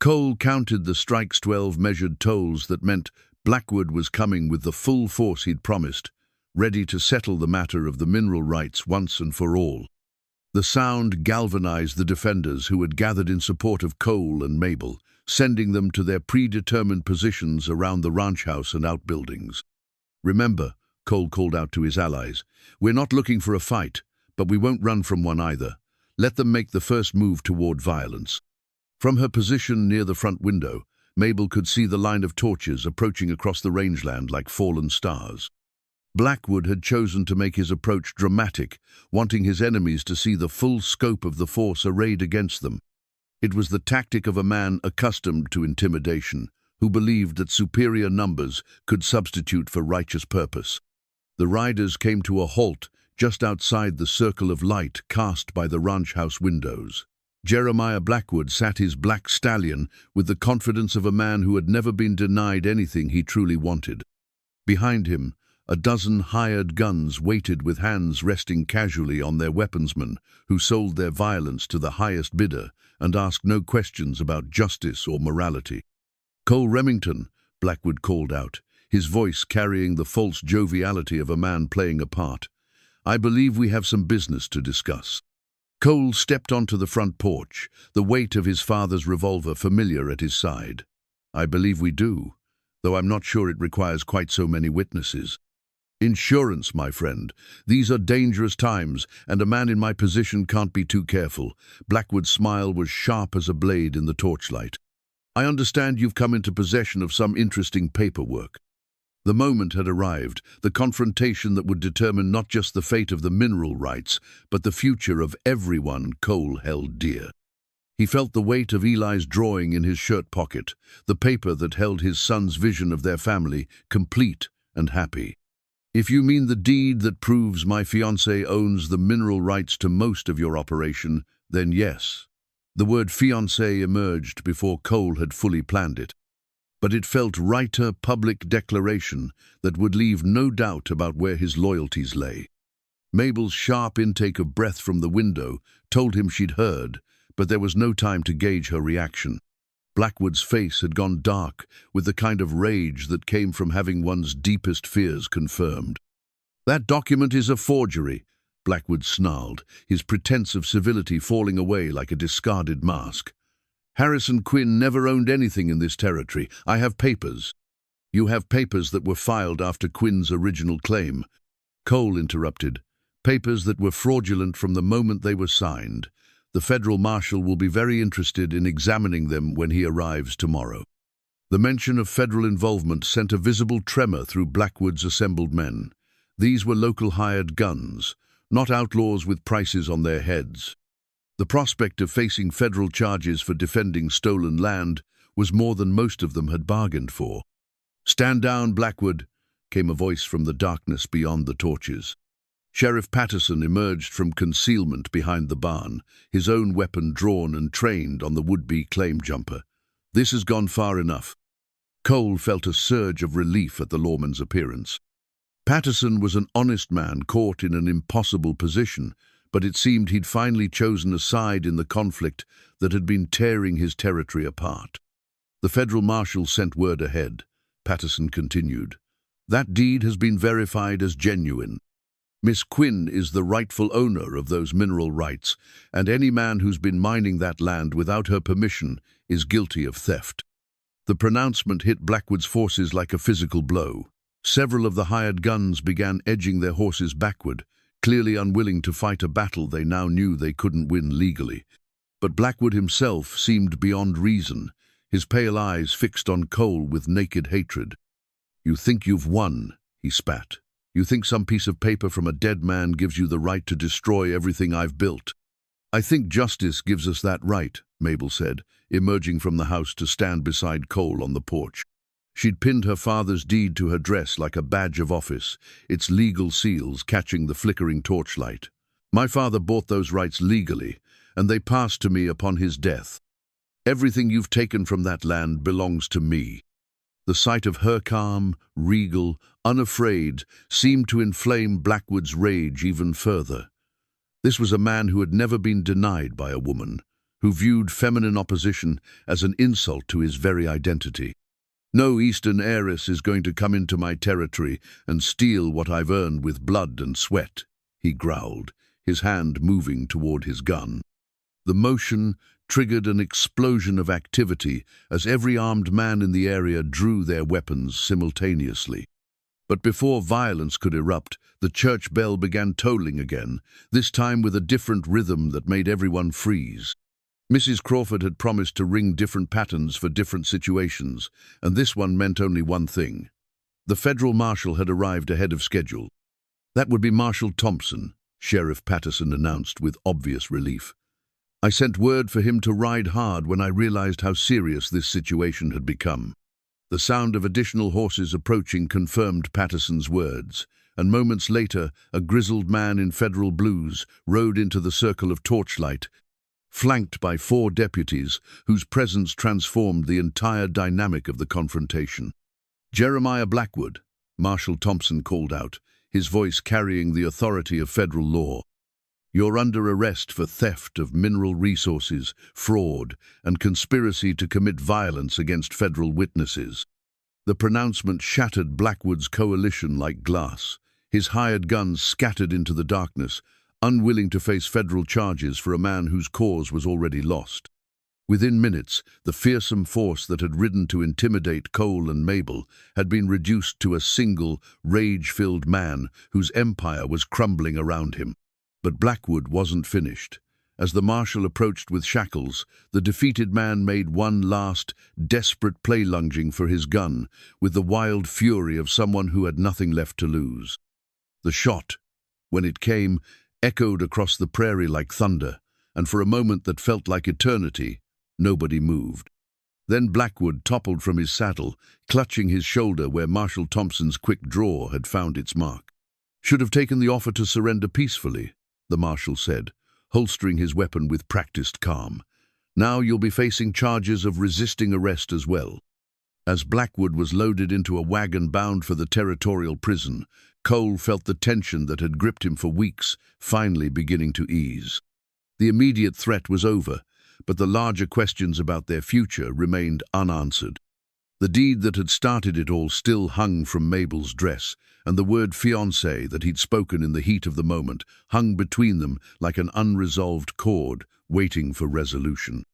Cole counted the strike's 12 measured tolls that meant Blackwood was coming with the full force he'd promised, ready to settle the matter of the mineral rights once and for all. The sound galvanized the defenders who had gathered in support of Cole and Mabel, sending them to their predetermined positions around the ranch house and outbuildings. "Remember," Cole called out to his allies, "we're not looking for a fight, but we won't run from one either. Let them make the first move toward violence." From her position near the front window, Mabel could see the line of torches approaching across the rangeland like fallen stars. Blackwood had chosen to make his approach dramatic, wanting his enemies to see the full scope of the force arrayed against them. It was the tactic of a man accustomed to intimidation, who believed that superior numbers could substitute for righteous purpose. The riders came to a halt just outside the circle of light cast by the ranch house windows. Jeremiah Blackwood sat his black stallion with the confidence of a man who had never been denied anything he truly wanted. Behind him, a dozen hired guns waited with hands resting casually on their weaponsmen, who sold their violence to the highest bidder and asked no questions about justice or morality. "Cole Remington," Blackwood called out, his voice carrying the false joviality of a man playing a part. "I believe we have some business to discuss." Cole stepped onto the front porch, the weight of his father's revolver familiar at his side. "I believe we do, though I'm not sure it requires quite so many witnesses." "Insurance, my friend. These are dangerous times, and a man in my position can't be too careful." Blackwood's smile was sharp as a blade in the torchlight. "I understand you've come into possession of some interesting paperwork." The moment had arrived, the confrontation that would determine not just the fate of the mineral rights, but the future of everyone Cole held dear. He felt the weight of Eli's drawing in his shirt pocket, the paper that held his son's vision of their family, complete and happy. "If you mean the deed that proves my fiancé owns the mineral rights to most of your operation, then yes." The word fiancé emerged before Cole had fully planned it. But it felt right, a public declaration that would leave no doubt about where his loyalties lay. Mabel's sharp intake of breath from the window told him she'd heard, but there was no time to gauge her reaction. Blackwood's face had gone dark with the kind of rage that came from having one's deepest fears confirmed. "That document is a forgery," Blackwood snarled, his pretense of civility falling away like a discarded mask. "Harrison Quinn never owned anything in this territory. I have papers." "You have papers that were filed after Quinn's original claim," Cole interrupted. "Papers that were fraudulent from the moment they were signed. The federal marshal will be very interested in examining them when he arrives tomorrow." The mention of federal involvement sent a visible tremor through Blackwood's assembled men. These were local hired guns, not outlaws with prices on their heads. The prospect of facing federal charges for defending stolen land was more than most of them had bargained for. "Stand down, Blackwood," came a voice from the darkness beyond the torches. Sheriff Patterson emerged from concealment behind the barn, his own weapon drawn and trained on the would-be claim jumper. "This has gone far enough." Cole felt a surge of relief at the lawman's appearance. Patterson was an honest man caught in an impossible position, but it seemed he'd finally chosen a side in the conflict that had been tearing his territory apart. "The federal marshal sent word ahead," Patterson continued. "That deed has been verified as genuine. Miss Quinn is the rightful owner of those mineral rights, and any man who's been mining that land without her permission is guilty of theft." The pronouncement hit Blackwood's forces like a physical blow. Several of the hired guns began edging their horses backward, clearly unwilling to fight a battle they now knew they couldn't win legally. But Blackwood himself seemed beyond reason, his pale eyes fixed on Cole with naked hatred. "You think you've won," he spat. "You think some piece of paper from a dead man gives you the right to destroy everything I've built." "I think justice gives us that right," Mabel said, emerging from the house to stand beside Cole on the porch. She'd pinned her father's deed to her dress like a badge of office, its legal seals catching the flickering torchlight. "My father bought those rights legally, and they passed to me upon his death. Everything you've taken from that land belongs to me." The sight of her calm, regal, unafraid, seemed to inflame Blackwood's rage even further. This was a man who had never been denied by a woman, who viewed feminine opposition as an insult to his very identity. "No Eastern heiress is going to come into my territory and steal what I've earned with blood and sweat," he growled, his hand moving toward his gun. The motion triggered an explosion of activity as every armed man in the area drew their weapons simultaneously. But before violence could erupt, the church bell began tolling again, this time with a different rhythm that made everyone freeze. Mrs. Crawford had promised to ring different patterns for different situations, and this one meant only one thing. The federal marshal had arrived ahead of schedule. "That would be Marshal Thompson," Sheriff Patterson announced with obvious relief. "I sent word for him to ride hard when I realized how serious this situation had become." The sound of additional horses approaching confirmed Patterson's words, and moments later, a grizzled man in federal blues rode into the circle of torchlight. flanked by 4 deputies whose presence transformed the entire dynamic of the confrontation. "Jeremiah Blackwood," Marshal Thompson called out, his voice carrying the authority of federal law. "You're under arrest for theft of mineral resources, fraud, and conspiracy to commit violence against federal witnesses." The pronouncement shattered Blackwood's coalition like glass. His hired guns scattered into the darkness, unwilling to face federal charges for a man whose cause was already lost. Within minutes, the fearsome force that had ridden to intimidate Cole and Mabel had been reduced to a single, rage-filled man whose empire was crumbling around him. But Blackwood wasn't finished. As the marshal approached with shackles, the defeated man made one last, desperate play, lunging for his gun with the wild fury of someone who had nothing left to lose. The shot, when it came, echoed across the prairie like thunder, and for a moment that felt like eternity, nobody moved. Then Blackwood toppled from his saddle, clutching his shoulder where Marshal Thompson's quick draw had found its mark. "Should have taken the offer to surrender peacefully," the marshal said, holstering his weapon with practiced calm. "Now you'll be facing charges of resisting arrest as well." As Blackwood was loaded into a wagon bound for the territorial prison, Cole felt the tension that had gripped him for weeks finally beginning to ease. The immediate threat was over, but the larger questions about their future remained unanswered. The deed that had started it all still hung from Mabel's dress, and the word fiancé that he'd spoken in the heat of the moment hung between them like an unresolved chord waiting for resolution.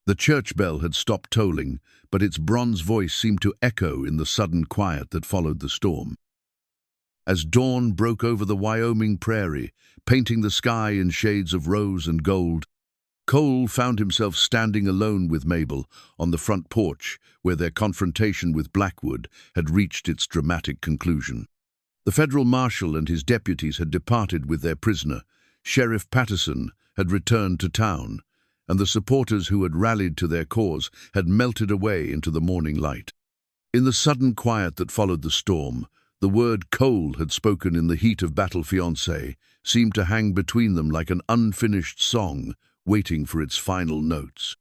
The church bell had stopped tolling, but its bronze voice seemed to echo in the sudden quiet that followed the storm. As dawn broke over the Wyoming prairie, painting the sky in shades of rose and gold, Cole found himself standing alone with Mabel on the front porch where their confrontation with Blackwood had reached its dramatic conclusion. The federal marshal and his deputies had departed with their prisoner. Sheriff Patterson had returned to town, and the supporters who had rallied to their cause had melted away into the morning light. In the sudden quiet that followed the storm, the word Cole had spoken in the heat of battle, fiancé, seemed to hang between them like an unfinished song, waiting for its final notes.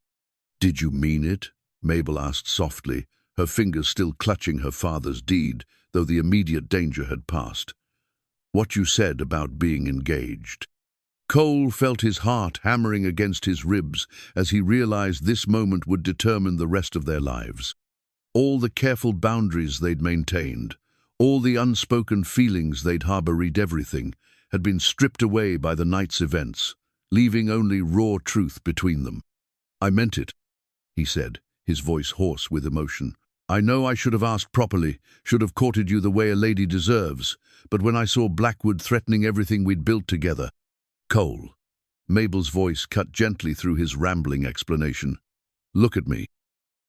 "Did you mean it?" Mabel asked softly, her fingers still clutching her father's deed, though the immediate danger had passed. "What you said about being engaged?" Cole felt his heart hammering against his ribs as he realized this moment would determine the rest of their lives. All the careful boundaries they'd maintained, all the unspoken feelings they'd harbored, everything had been stripped away by the night's events, leaving only raw truth between them. "I meant it," he said, his voice hoarse with emotion. "I know I should have asked properly, should have courted you the way a lady deserves, but when I saw Blackwood threatening everything we'd built together—" "Cole," Mabel's voice cut gently through his rambling explanation. "Look at me."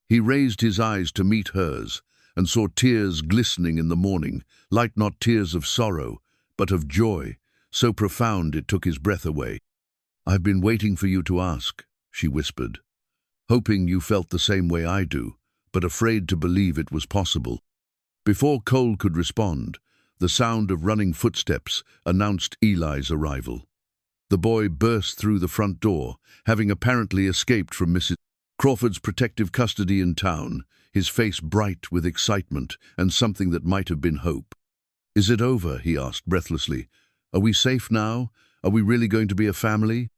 He raised his eyes to meet hers, and saw tears glistening in the morning, light not tears of sorrow, but of joy, so profound it took his breath away. "I've been waiting for you to ask," she whispered, "hoping you felt the same way I do, but afraid to believe it was possible." Before Cole could respond, the sound of running footsteps announced Eli's arrival. The boy burst through the front door, having apparently escaped from Mrs. Crawford's protective custody in town, his face bright with excitement and something that might have been hope. "Is it over?" he asked breathlessly. "Are we safe now? Are we really going to be a family?"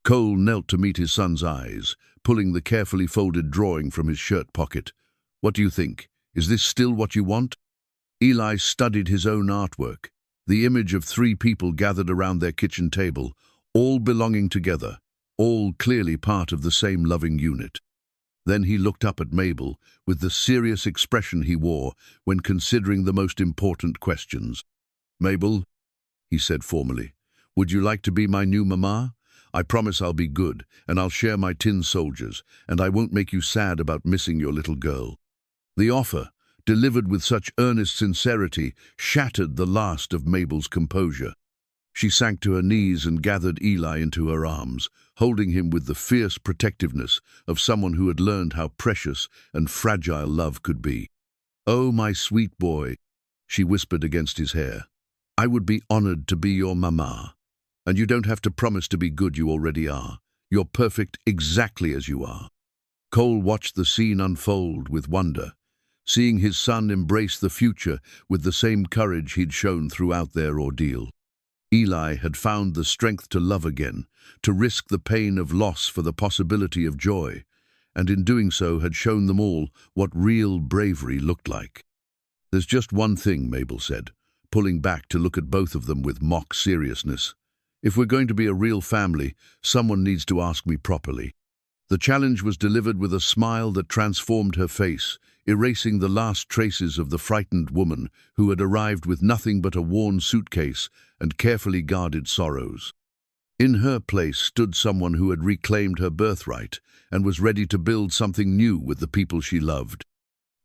Cole knelt to meet his son's eyes, pulling the carefully folded drawing from his shirt pocket. "What do you think? Is this still what you want?" Eli studied his own artwork, the image of 3 people gathered around their kitchen table, all belonging together, all clearly part of the same loving unit. Then he looked up at Mabel with the serious expression he wore when considering the most important questions. "Mabel," he said formally, "would you like to be my new mama? I promise I'll be good, and I'll share my tin soldiers, and I won't make you sad about missing your little girl." The offer, delivered with such earnest sincerity, shattered the last of Mabel's composure. She sank to her knees and gathered Eli into her arms, holding him with the fierce protectiveness of someone who had learned how precious and fragile love could be. "Oh, my sweet boy," she whispered against his hair, "I would be honored to be your mama. And you don't have to promise to be good, you already are. You're perfect exactly as you are." Cole watched the scene unfold with wonder, seeing his son embrace the future with the same courage he'd shown throughout their ordeal. Eli had found the strength to love again, to risk the pain of loss for the possibility of joy, and in doing so had shown them all what real bravery looked like. "There's just one thing," Mabel said, pulling back to look at both of them with mock seriousness. "If we're going to be a real family, someone needs to ask me properly." The challenge was delivered with a smile that transformed her face, erasing the last traces of the frightened woman who had arrived with nothing but a worn suitcase and carefully guarded sorrows. In her place stood someone who had reclaimed her birthright and was ready to build something new with the people she loved.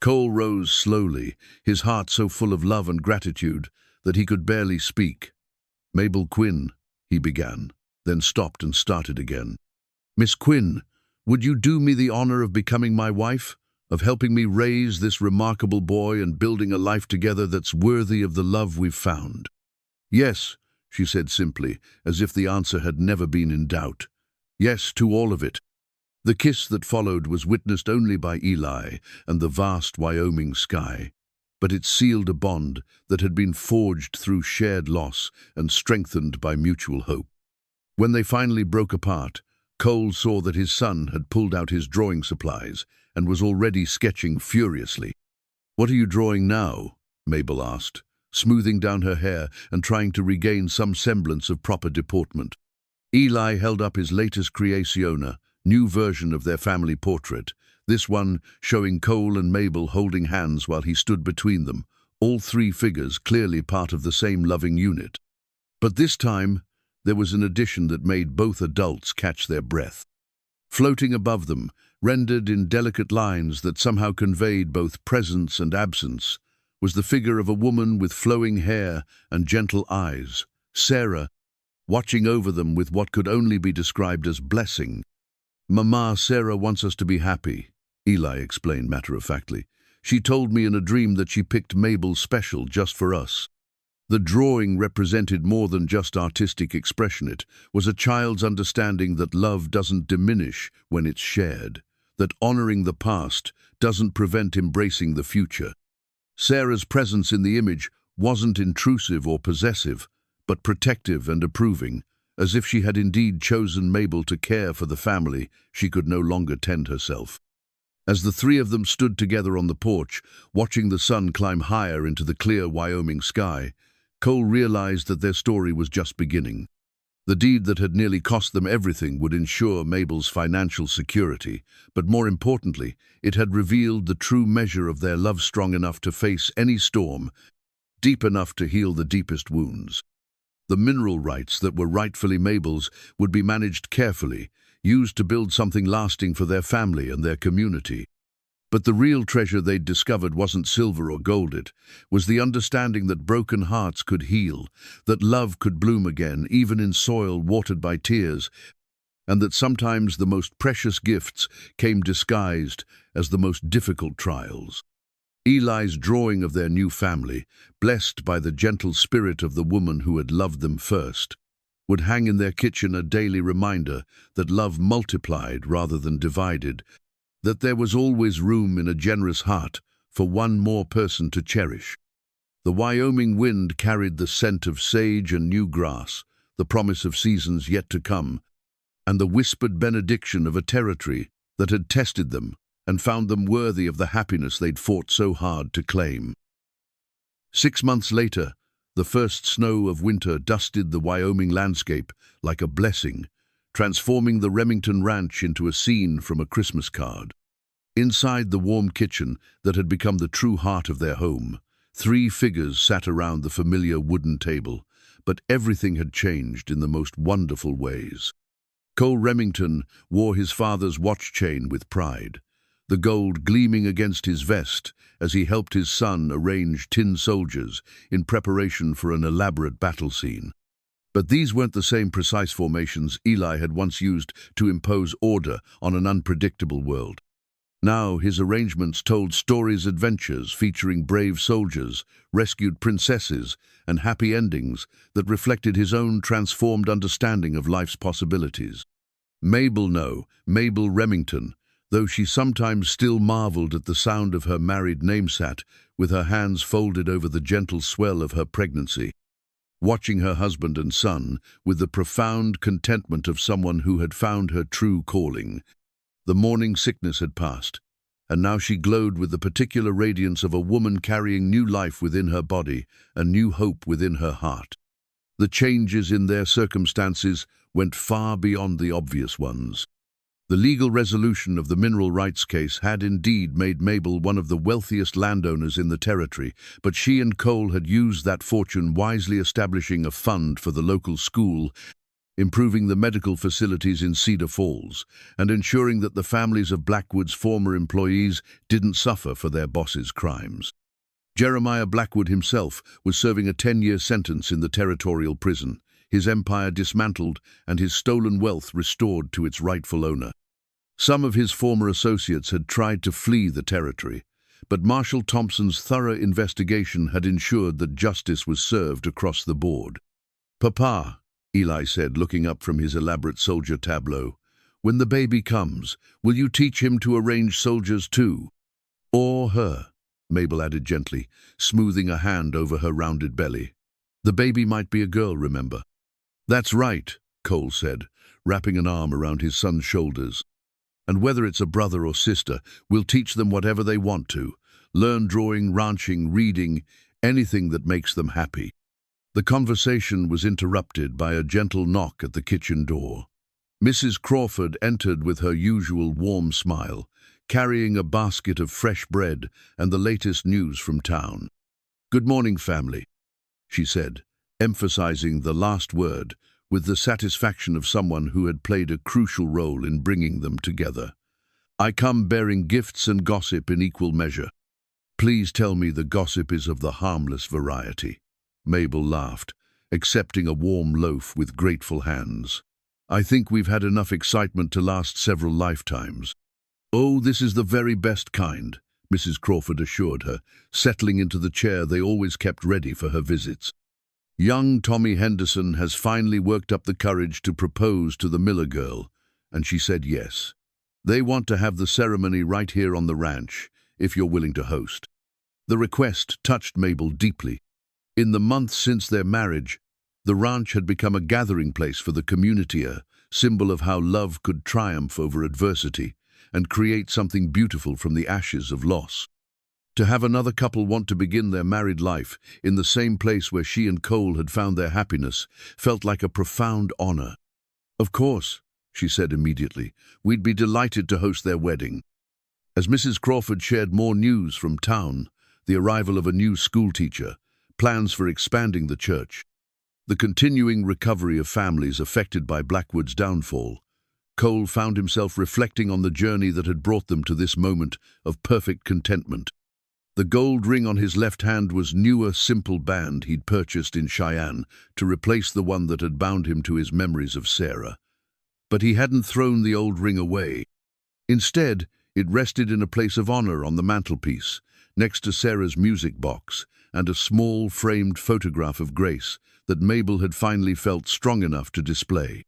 Cole rose slowly, his heart so full of love and gratitude that he could barely speak. "Mabel Quinn," he began, then stopped and started again. "Miss Quinn, would you do me the honor of becoming my wife, of helping me raise this remarkable boy and building a life together that's worthy of the love we've found?" "Yes," she said simply, as if the answer had never been in doubt. "Yes to all of it." The kiss that followed was witnessed only by Eli and the vast Wyoming sky, but it sealed a bond that had been forged through shared loss and strengthened by mutual hope. When they finally broke apart, Cole saw that his son had pulled out his drawing supplies and was already sketching furiously. "What are you drawing now?" Mabel asked, smoothing down her hair and trying to regain some semblance of proper deportment. Eli held up his latest creazione, new version of their family portrait, this one showing Cole and Mabel holding hands while he stood between them, all three figures clearly part of the same loving unit. But this time, there was an addition that made both adults catch their breath. Floating above them, rendered in delicate lines that somehow conveyed both presence and absence, was the figure of a woman with flowing hair and gentle eyes, Sarah, watching over them with what could only be described as blessing. "Mama, Sarah wants us to be happy," Eli explained matter-of-factly. "She told me in a dream that she picked Mabel special just for us." The drawing represented more than just artistic expression. It was a child's understanding that love doesn't diminish when it's shared, that honoring the past doesn't prevent embracing the future. Sarah's presence in the image wasn't intrusive or possessive, but protective and approving, as if she had indeed chosen Mabel to care for the family she could no longer tend herself. As the three of them stood together on the porch, watching the sun climb higher into the clear Wyoming sky, Cole realized that their story was just beginning. The deed that had nearly cost them everything would ensure Mabel's financial security, but more importantly, it had revealed the true measure of their love, strong enough to face any storm, deep enough to heal the deepest wounds. The mineral rights that were rightfully Mabel's would be managed carefully, used to build something lasting for their family and their community. But the real treasure they'd discovered wasn't silver or gold. It was the understanding that broken hearts could heal, that love could bloom again, even in soil watered by tears, and that sometimes the most precious gifts came disguised as the most difficult trials. Eli's drawing of their new family, blessed by the gentle spirit of the woman who had loved them first, would hang in their kitchen, a daily reminder that love multiplied rather than divided, that there was always room in a generous heart for one more person to cherish. The Wyoming wind carried the scent of sage and new grass, the promise of seasons yet to come, and the whispered benediction of a territory that had tested them and found them worthy of the happiness they'd fought so hard to claim. 6 months later, the first snow of winter dusted the Wyoming landscape like a blessing, transforming the Remington ranch into a scene from a Christmas card. Inside the warm kitchen that had become the true heart of their home, 3 figures sat around the familiar wooden table, but everything had changed in the most wonderful ways. Cole Remington wore his father's watch chain with pride, the gold gleaming against his vest as he helped his son arrange tin soldiers in preparation for an elaborate battle scene. But these weren't the same precise formations Eli had once used to impose order on an unpredictable world. Now his arrangements told stories, adventures featuring brave soldiers, rescued princesses, and happy endings that reflected his own transformed understanding of life's possibilities. Mabel Remington, though she sometimes still marveled at the sound of her married name sat with her hands folded over the gentle swell of her pregnancy, watching her husband and son with the profound contentment of someone who had found her true calling. The morning sickness had passed, and now she glowed with the particular radiance of a woman carrying new life within her body and new hope within her heart. The changes in their circumstances went far beyond the obvious ones. The legal resolution of the mineral rights case had indeed made Mabel one of the wealthiest landowners in the territory, but she and Cole had used that fortune wisely, establishing a fund for the local school, improving the medical facilities in Cedar Falls, and ensuring that the families of Blackwood's former employees didn't suffer for their boss's crimes. Jeremiah Blackwood himself was serving a 10-year sentence in the territorial prison, his empire dismantled and his stolen wealth restored to its rightful owner. Some of his former associates had tried to flee the territory, but Marshal Thompson's thorough investigation had ensured that justice was served across the board. "Papa," Eli said, looking up from his elaborate soldier tableau, "when the baby comes, will you teach him to arrange soldiers too?" "Or her," Mabel added gently, smoothing a hand over her rounded belly. "The baby might be a girl, remember." "That's right," Cole said, wrapping an arm around his son's shoulders. "And whether it's a brother or sister, we'll teach them whatever they want to. Learn drawing, ranching, reading, anything that makes them happy." The conversation was interrupted by a gentle knock at the kitchen door. Mrs. Crawford entered with her usual warm smile, carrying a basket of fresh bread and the latest news from town. "Good morning, family," she said, emphasizing the last word with the satisfaction of someone who had played a crucial role in bringing them together. "I come bearing gifts and gossip in equal measure. Please tell me the gossip is of the harmless variety." Mabel laughed, accepting a warm loaf with grateful hands. "I think we've had enough excitement to last several lifetimes." "Oh, this is the very best kind," Mrs. Crawford assured her, settling into the chair they always kept ready for her visits. "Young Tommy Henderson has finally worked up the courage to propose to the Miller girl, and she said yes. They want to have the ceremony right here on the ranch, if you're willing to host." The request touched Mabel deeply. In the months since their marriage, the ranch had become a gathering place for the community, a symbol of how love could triumph over adversity and create something beautiful from the ashes of loss. To have another couple want to begin their married life in the same place where she and Cole had found their happiness felt like a profound honor. "Of course," she said immediately, "we'd be delighted to host their wedding." As Mrs. Crawford shared more news from town, the arrival of a new schoolteacher, plans for expanding the church, the continuing recovery of families affected by Blackwood's downfall, Cole found himself reflecting on the journey that had brought them to this moment of perfect contentment. The gold ring on his left hand was newer, simple band he'd purchased in Cheyenne to replace the one that had bound him to his memories of Sarah. But he hadn't thrown the old ring away. Instead, it rested in a place of honor on the mantelpiece, next to Sarah's music box and a small framed photograph of Grace that Mabel had finally felt strong enough to display.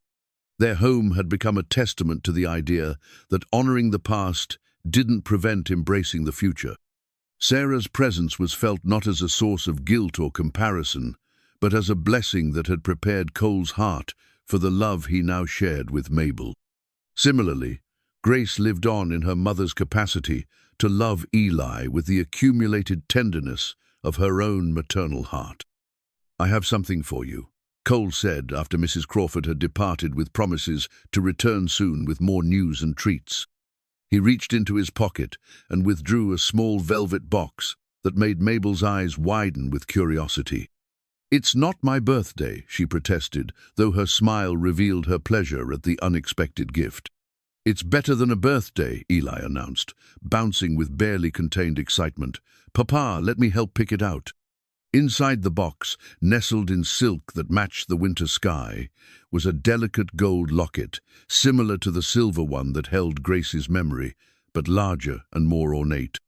Their home had become a testament to the idea that honoring the past didn't prevent embracing the future. Sarah's presence was felt not as a source of guilt or comparison, but as a blessing that had prepared Cole's heart for the love he now shared with Mabel. Similarly, Grace lived on in her mother's capacity to love Eli with the accumulated tenderness of her own maternal heart. "I have something for you," Cole said after Mrs. Crawford had departed with promises to return soon with more news and treats. He reached into his pocket and withdrew a small velvet box that made Mabel's eyes widen with curiosity. "It's not my birthday," she protested, though her smile revealed her pleasure at the unexpected gift. "It's better than a birthday," Eli announced, bouncing with barely contained excitement. "Papa, let me help pick it out." Inside the box, nestled in silk that matched the winter sky, was a delicate gold locket, similar to the silver one that held Grace's memory, but larger and more ornate.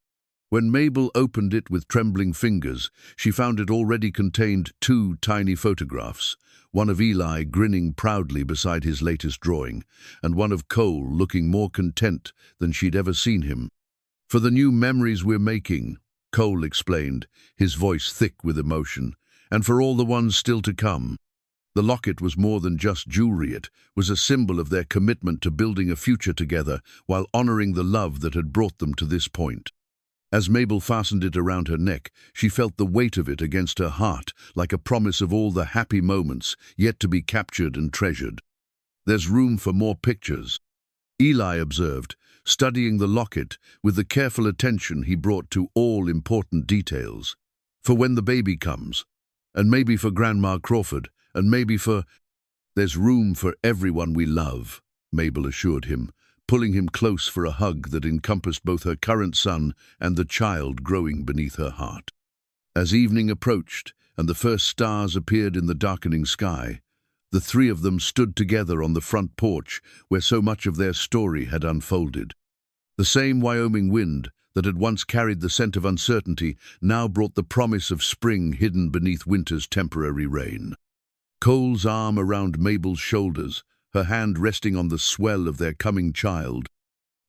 When Mabel opened it with trembling fingers, she found it already contained 2 tiny photographs, one of Eli grinning proudly beside his latest drawing, and one of Cole looking more content than she'd ever seen him. "For the new memories we're making," Cole explained, his voice thick with emotion, "and for all the ones still to come." The locket was more than just jewelry. It was a symbol of their commitment to building a future together while honoring the love that had brought them to this point. As Mabel fastened it around her neck, she felt the weight of it against her heart, like a promise of all the happy moments yet to be captured and treasured. "There's room for more pictures," Eli observed, studying the locket with the careful attention he brought to all important details. "For when the baby comes, and maybe for Grandma Crawford, and maybe for—" "There's room for everyone we love," Mabel assured him, pulling him close for a hug that encompassed both her current son and the child growing beneath her heart. As evening approached and the first stars appeared in the darkening sky, the 3 of them stood together on the front porch where so much of their story had unfolded. The same Wyoming wind that had once carried the scent of uncertainty now brought the promise of spring hidden beneath winter's temporary rain. Cole's arm around Mabel's shoulders, her hand resting on the swell of their coming child.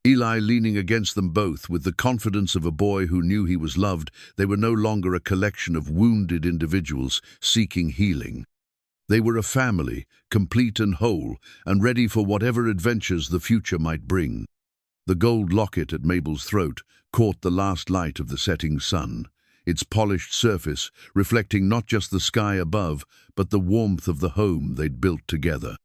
Eli leaning against them both with the confidence of a boy who knew he was loved. They were no longer a collection of wounded individuals seeking healing. They were a family, complete and whole, and ready for whatever adventures the future might bring. The gold locket at Mabel's throat caught the last light of the setting sun, its polished surface reflecting not just the sky above, but the warmth of the home they'd built together.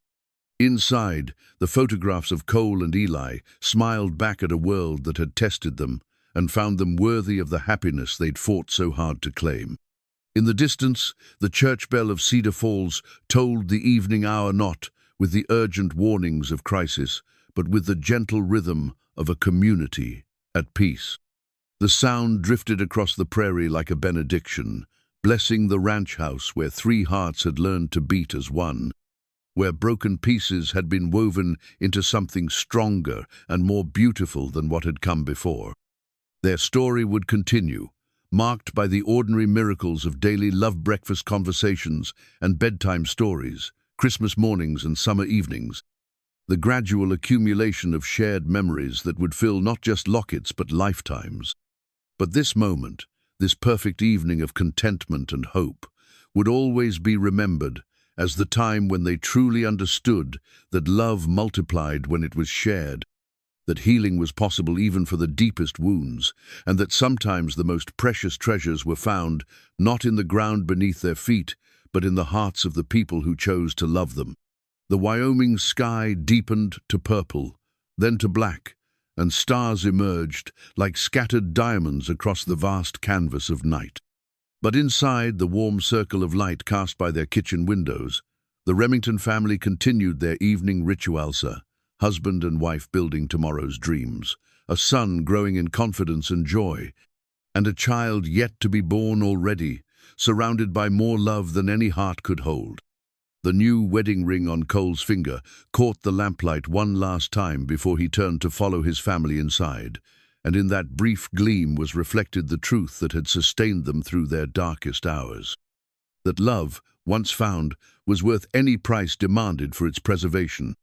Inside, the photographs of Cole and Eli smiled back at a world that had tested them and found them worthy of the happiness they'd fought so hard to claim. In the distance, the church bell of Cedar Falls tolled the evening hour, not with the urgent warnings of crisis, but with the gentle rhythm of a community at peace. The sound drifted across the prairie like a benediction, blessing the ranch house where 3 hearts had learned to beat as one, where broken pieces had been woven into something stronger and more beautiful than what had come before. Their story would continue, marked by the ordinary miracles of daily love breakfast conversations and bedtime stories, Christmas mornings and summer evenings, the gradual accumulation of shared memories that would fill not just lockets but lifetimes. But this moment, this perfect evening of contentment and hope, would always be remembered as the time when they truly understood that love multiplied when it was shared, that healing was possible even for the deepest wounds, and that sometimes the most precious treasures were found not in the ground beneath their feet, but in the hearts of the people who chose to love them. The Wyoming sky deepened to purple, then to black, and stars emerged like scattered diamonds across the vast canvas of night. But inside the warm circle of light cast by their kitchen windows, the Remington family continued their evening rituals, husband and wife building tomorrow's dreams, a son growing in confidence and joy, and a child yet to be born already, surrounded by more love than any heart could hold. The new wedding ring on Cole's finger caught the lamplight one last time before he turned to follow his family inside, and in that brief gleam was reflected the truth that had sustained them through their darkest hours. That love, once found, was worth any price demanded for its preservation.